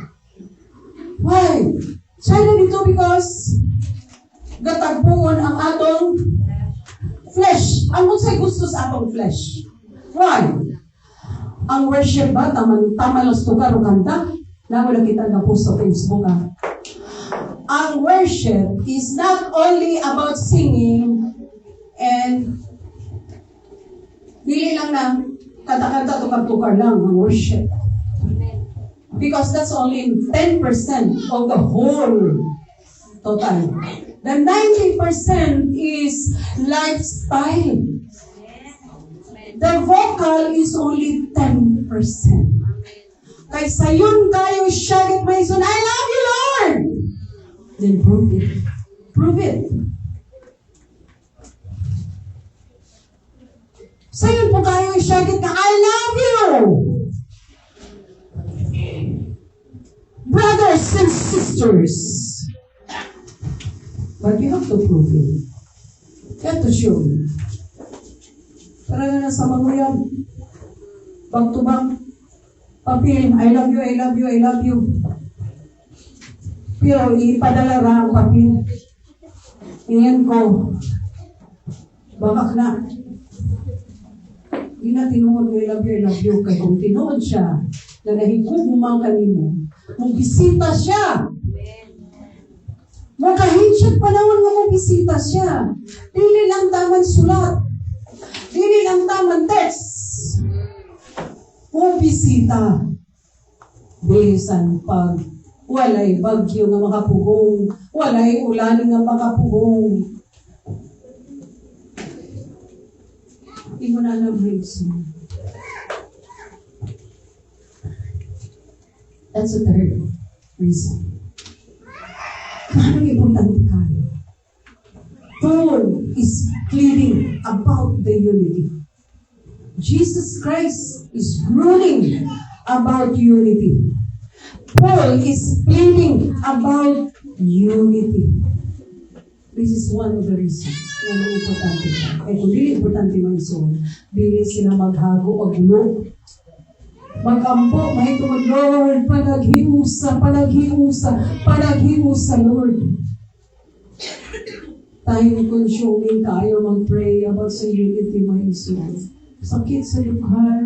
Why? China dito because gatagpuon ang atong flesh. Ang unsay gusto sa atong flesh. Why? Ang worship ba, tama lang tugar o kanta? Wala kita na post sa Facebook Ang worship is not only about singing and dili lang na kanta-kanta tukar-tukar lang ang worship. Because that's only 10% of the whole total. The 90% is lifestyle. The vocal is only 10%. Kay sayon kayo shagit maison, I love you, Lord! Then prove it. Prove it. Sayon po kayo shagit na, I love you! Brothers and sisters. But you have to prove it. You have to show it. Para nga nasa manguyab. Back to back. Papil, I love you, I love you, I love you. Pero ipadala ra ang papil. Tingin ko, bakak na. Hindi na tinuod I love you. Kaya kung tinuod siya, na nahigugumang kanimo, mong bisita siya. Makahinsyat panahon nga mong bisita siya. Dili lang taman sulat. Dili lang taman text. Mong bisita. Bisan pag walay bagyo nga makapugong, walay ulan nga makapugong. Ingon na ng reason. That's the third reason. Anong importante kayo? Paul is pleading about the unity. Jesus Christ is groaning about unity. Paul is pleading about unity. This is one of the reasons na importante ka. Kaya kung dili importante man so, dili sila maghago o gulo. Magampo, mahitungod, Lord, panaghiusa, Lord. Tayo consuming tayo mag-pray about sa unity, mga Isus. Sakit sa lugar.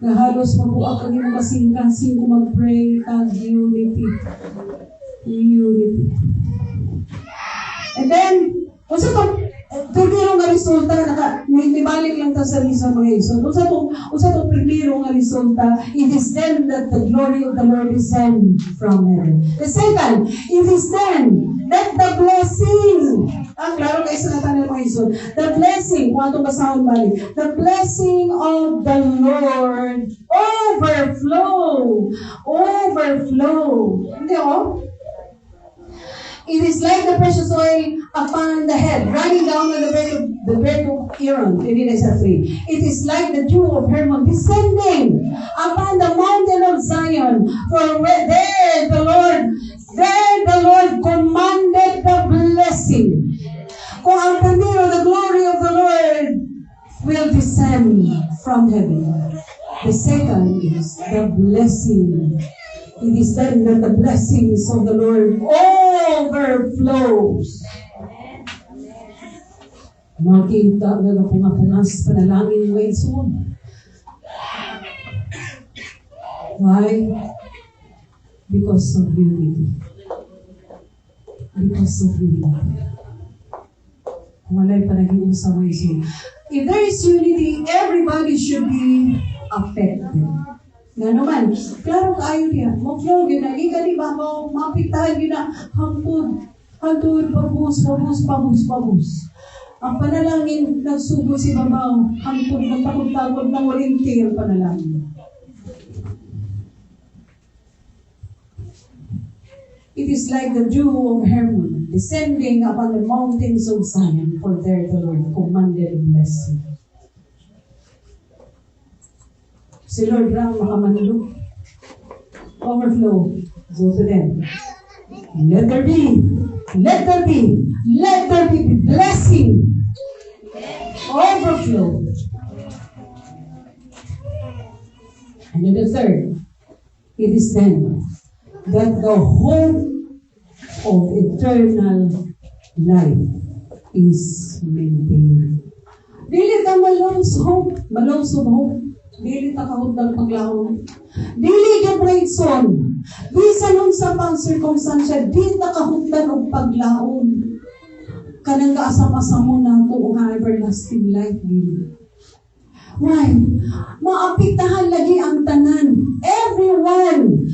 Na halos mabuak ang iyong kasing-kasing kung mag-pray tag unity. Unity. And then, kung sa primero nga resulta, nibalik lang ta sa isa mga Isus. Kung sa primero nga resulta, it is then that the glory of the Lord is sent from heaven. The second, it is then that the blessing, klaro kayo sa natan ng mga Isus, the blessing blessing, kung atong basahon bali, the blessing of the Lord overflow. Overflow. Hindi oh? It is like the precious oil upon the head, running down on the beard of Aaron. It is a 3. It is like the dew of Hermon descending upon the mountain of Zion. For there the Lord commanded the blessing. Kung ang pandero, the glory of the Lord will descend from heaven. The second is the blessing. It is then that the blessings of the Lord overflows. Makita na pungas panalangin mo isun. Why? Because of unity. Because of unity. Walay pa nag-iusap mo isun. If there is unity, everybody should be affected. Nga naman, klaro kaayo niya. Mag-flow yun na. Ika di ba mo, mapitahan yun na. Hangtod, pabus. Ang panalangin, nagsugo si Babaw. Hangtod, nagtakot-takot ng walinti ang panalangin. It is like the dew of Hermon, descending upon the mountains of Zion, for there the Lord commanded a blessing. Si Lord Ram makamanalo. Overflow. Go to them. Let there be blessing. Overflow. And then the third, it is then that the hope of eternal life is maintained. Dili ka malose of hope. Dili ta kahod ng paglahon. Dili ka praison. Bisan nun sa pang circumstansya, di ta kahutdan og paglahon. Kanang kaasam-asam mo na ito ang everlasting life. Dili. Why? Maapektahan lagi ang tanan. Everyone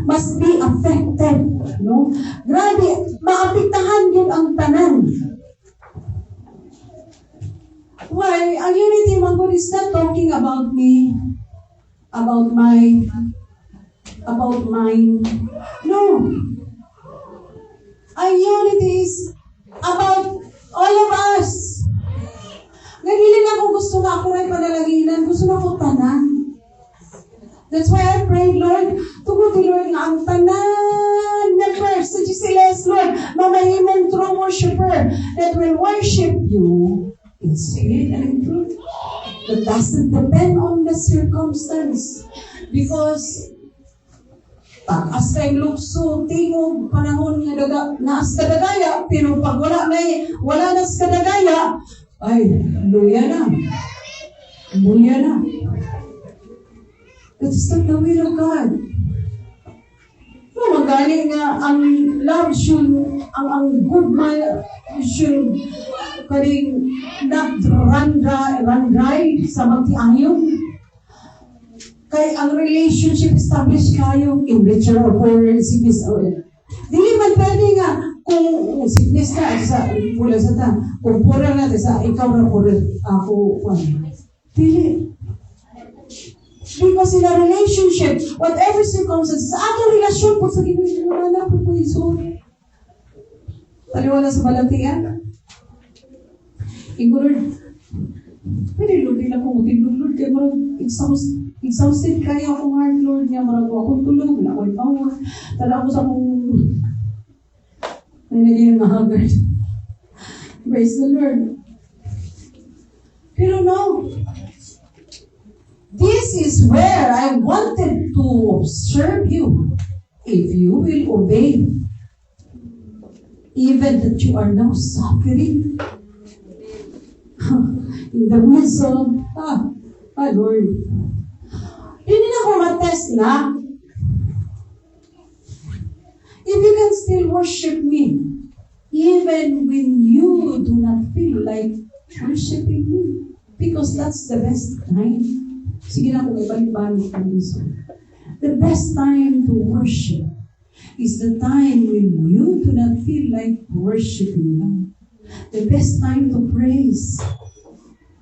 must be affected. No? Grabe, maapektahan yun ang tanan. Why? Ang unity man God is not talking about me, about mine. No. Ang unity is about all of us. Nagili na kung gusto na ako rin panalaginan, gusto na ako tanan. That's why I prayed, Lord, tugod Lord nga ang tanan na first sa GCLS, Lord, mamahimong true worshiper that will worship you in spirit and in truth. That doesn't depend on the circumstance. Because takas kay lukso, tingog, panahon nga naas kadagaya, pero pag wala na sa kadagaya, ay, luya na. That's not the will of God. No, magaling nga, ang love should, ang good man should karing not run dry sa magtiayon. Kay ang relationship established kayo in richer or poorer sickness or dili man pwede nga kung sickness na sa pula sa ta, kung poorer na sa ikaw na poorer ako dili. Because in a relationship, whatever circumstances, sa atong relasyon po sa ginagawa po po iso. Taliwala sa balatian. Lord, pwede Lord, hindi lang kong utin, Lord, kaya marang exhausted kaya akong heart, Lord, niya marang akong tulog, na ako'y power, tala ako sa akong nanagyan na haggard. Praise the Lord. Pero no, this is where I wanted to observe you. If you will obey, even that you are now suffering, in the midst of, Lord, hindi na ako matest na. If you can still worship me, even when you do not feel like worshiping me, because that's the best time. Sige na kung ibalik-balik ang iso. The best time to worship is the time when you do not feel like worshiping God. The best time to praise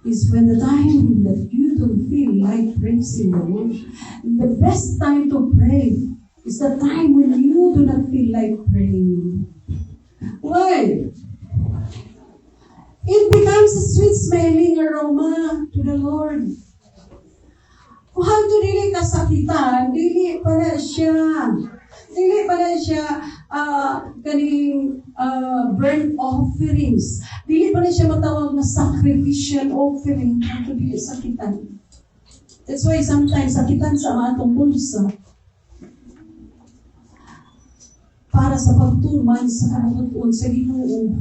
is when the time that you don't feel like praising the Lord. The best time to pray is the time when you do not feel like praying. Why? It becomes a sweet-smelling aroma to the Lord. Kung hangto dili kasakitan, dili para siya burnt offerings. Dili pa na siya matawag na sacrificial offering hangto dili sakitan. That's why sometimes sakitan sa atong bulsa para sa pagtuman sa kabutuan sa Ginoo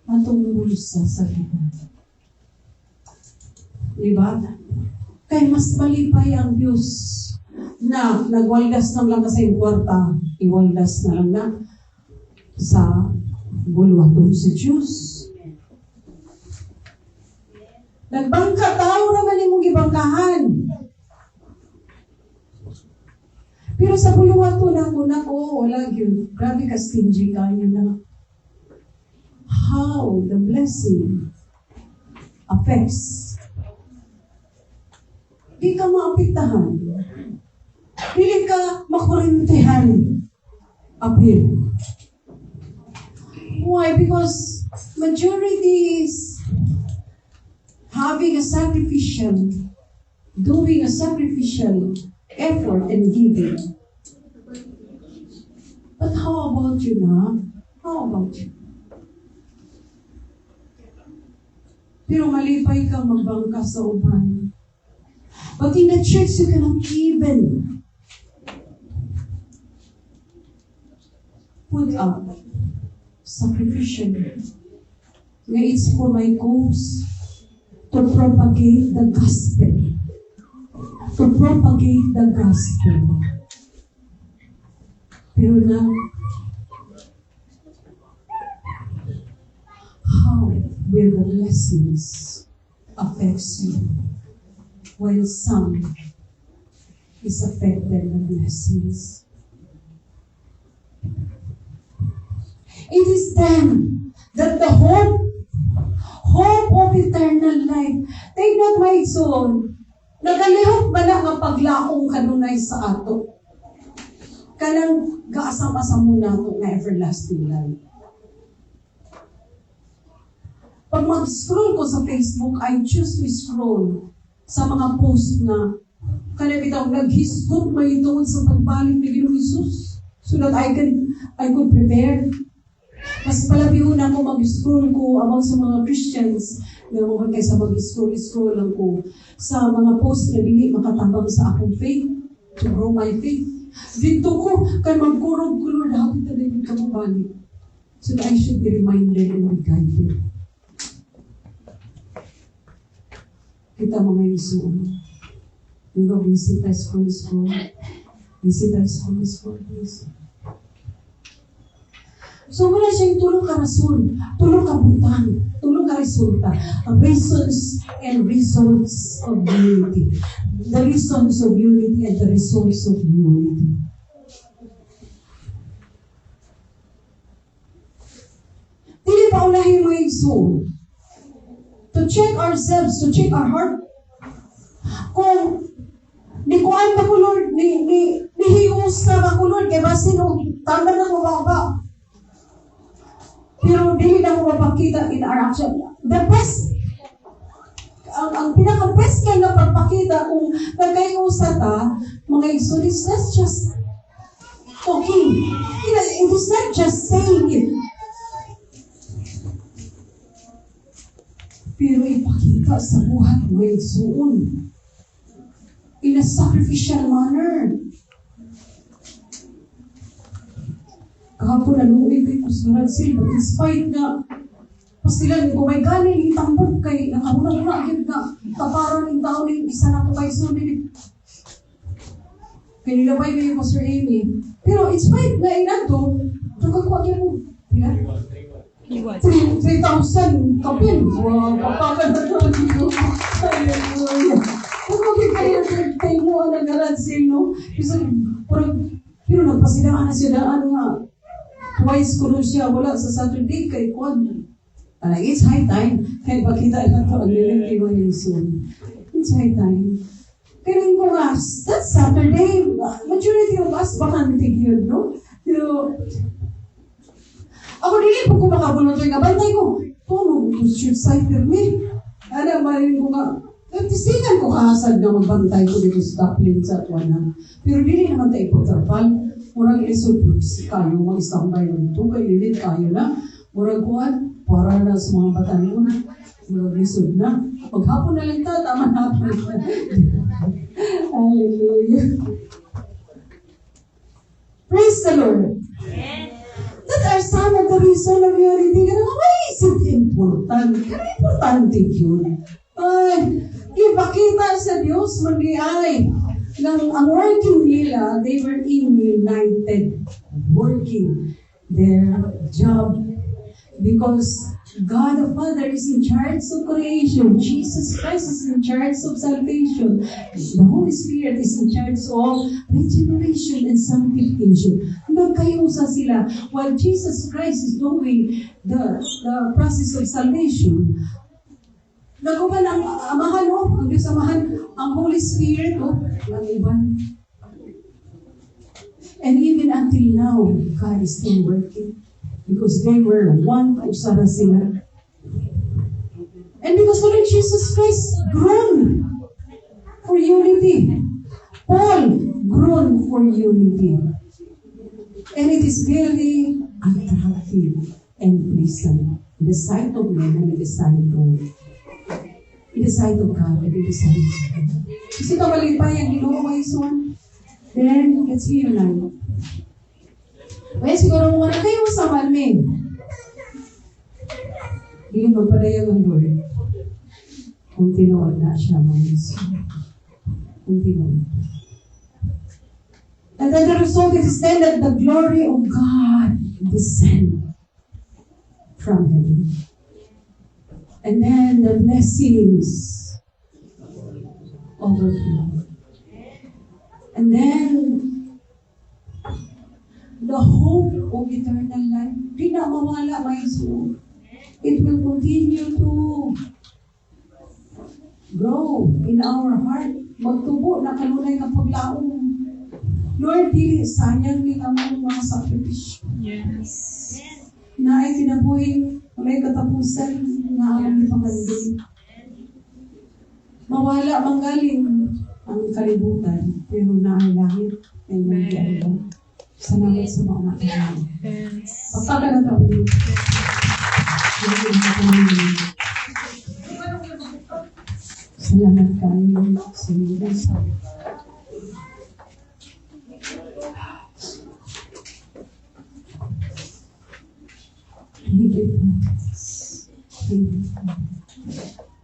atong bulsa sa Ginoo. Diba? Kay mas malipay ang Diyos na nagwaldas na lang sa iyong kwarta, iwaldas na lang na sa bulwaton sa Diyos. Nagbangka tao naman imong gibangkahan. Pero sa bulwaton ako, wala yun. Grabe ka stingy kayo na. How the blessing affects. Di ka maapektahan. Dili ka makurintihan. Appeal. Why? Because majority is having a sacrificial, doing a sacrificial effort and giving. But how about you na? How about you? Pero malipay ka magbangka sa uban. But in the church, you cannot even put up sacrificially. Nga it's for my cause to propagate the gospel. To propagate the gospel. Pero na, how will the blessings affects you while some is affected by blessings? It is then that the hope of eternal life, take note my soul, nagalihok ba na nga paglaong kanunay sa ato? Kanang gaasam-asam mo na ito na everlasting life. Pag mag-scroll ko sa Facebook, I choose to scroll sa mga post na kanang bitaw naghisgot may tungod sa pagbalik ni Ginoong Hesus so that I could prepare. Mas palabiho na ako mag-scroll ko about sa mga Christians na mga kaysa mag-scroll lang ko sa mga post na dili makatabang sa akong faith to grow my faith. Dito ko kay magkurog ko Lord, hapit na din ka mabalik so that I should be reminded and be guided. Kita mga Isun. You go visit our school. Visit our school, please. So wala siyang tulong ka rason, tulong ka butang, tulong ka resulta. Reasons and results of unity. The reasons of unity and the results of unity. Dili pa ulahin mo yung soul. To check ourselves, to check our heart. Kung ni kuan ba ko Lord, ni hius na ba ko Lord, kaya ba sino, tanda na mo ba? Pero dili na ko mapakita in our action. The best, ang pinaka-best kaya na pagpakita kung nagkayusa ta, mga exodus, that's just talking. It is not just saying it. Pero ipakita sa buhat mo Igsoon in a sacrificial manner. Kahapon naluwi kay Kusgaran Silva, in spite nga, pasilan, kung may galing itambok kay, nakamuna-una, agad nga, taparan ng tao ng isa na po kay Sunday. Kaya nilabay kayo ko Sir Amy. Pero in spite na inato, nagkakuha niya mo, ilan? 3,000 kapin. Wow, papakan na ito dito. Hallelujah. Kung magkikaya kayo mo ang nagaran sino, pero nagpasidaan na siya daan nga. Twice ko nun siya, wala sa Saturday kay Kwan. It's high time. Kaya pakita na ito, ang liling yung soon. It's high time. Kaya ko nga, that Saturday, majority of us bakantig yun, no? Pero, ako rin po kung makabulot nga, bantay ko, to shoot side me. Ano, marin ko nga, tisingan ko kahasad na magbantay ko dito sa Taplin sa Tuana. Pero dili naman tayo pagtarpal. Murag isod kayo, mag-istambay mo ito, kay lilit kayo na. Murag kuhan, para na sa mga batalyon. Murag isod na. Paghapon na lang ta, tama na po. Hallelujah. Praise the Lord. That are some of the reason of unity. Why is it important? Kaya importante yun. Ay, ipakita sa Diyos, mag-iay. Ang working nila, they were united. Working their job. Because God the Father is in charge of creation. Jesus Christ is in charge of salvation. The Holy Spirit is in charge of regeneration and sanctification. Nagkayusa sila. While Jesus Christ is doing the process of salvation, naguban ang Amahan, ang Diyos Amahan, ang Holy Spirit, naguban. And even until now, God is still working. Because they were one, usara sila. And because the Lord Jesus Christ groaned for unity. Paul groaned for unity. And it is very attractive and pleasant in the sight of men and in the sight of God. In the sight of God and in the sight of God. Kasi kamalipay ang Ginoo mga ison. Then, let's be united. Well, siguro mo na kayo sa malming. Hindi magpadayag ang Lord. Kung tinuod na siya mga ison. Kung tinuod. And then the result is then that the glory of God descend from heaven. And then the blessings overflow. And then the hope of eternal life, di na mawala my soul. It will continue to grow in our heart. Magtubo na kanunay ng paglaong. Lord, dili sayang ni among mga sakripisyo. Yes. Na ay kinabuhi, may katapusan na among ipangalitin. Mawala manggaling ang kalibutan, pero na ang langit ay nandiyan. Salamat sa mga matagal. Yes. Pagkaka na tayo. Salamat kayo sa Diyos.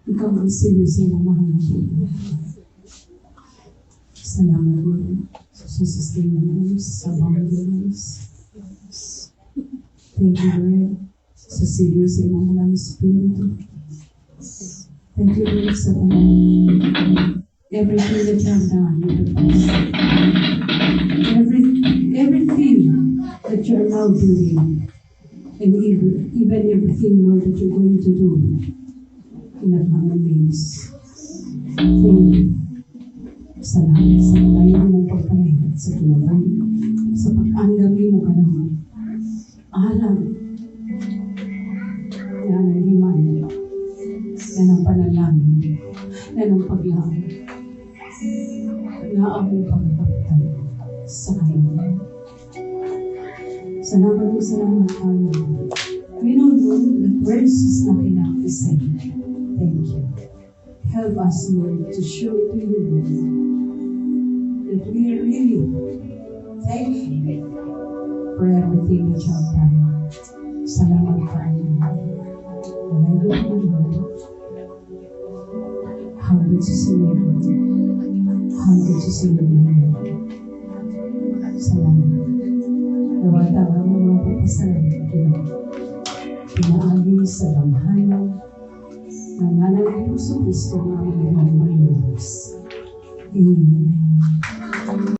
Ikaw ang seryoso na mahal na Diyos. Salamat Lord sa sustenance, sa boundaries. Thank you Lord sa seryoso na mahal na Espiritu. Thank you Lord sa everything that you have done. Everything that you are now doing. And even everything, Lord, that you're going to do in the coming days. Thank you. Salamat sa pagkain mong pagkain sa kinabuhi, sa pag-anggami mo ka naman. Alam, yan ang himan, yan ang panalangin, yan ang paglaban, na ang pagkakaptan sa kanya. Salamat po, salamat tayo. We know, Lord, that words is not enough to say. Thank you. Help us, Lord, to show it to you, Lord, that we are really thankful for everything that you have done. Salamat tayo. And I don't know how good to see you, how good to see you. Salamat. Nawatawa mo mga papasalamat Pinoy. Pinaagi sa damhanan ng ngalan ng Puso Kristo ng aming Panginoon. Amen.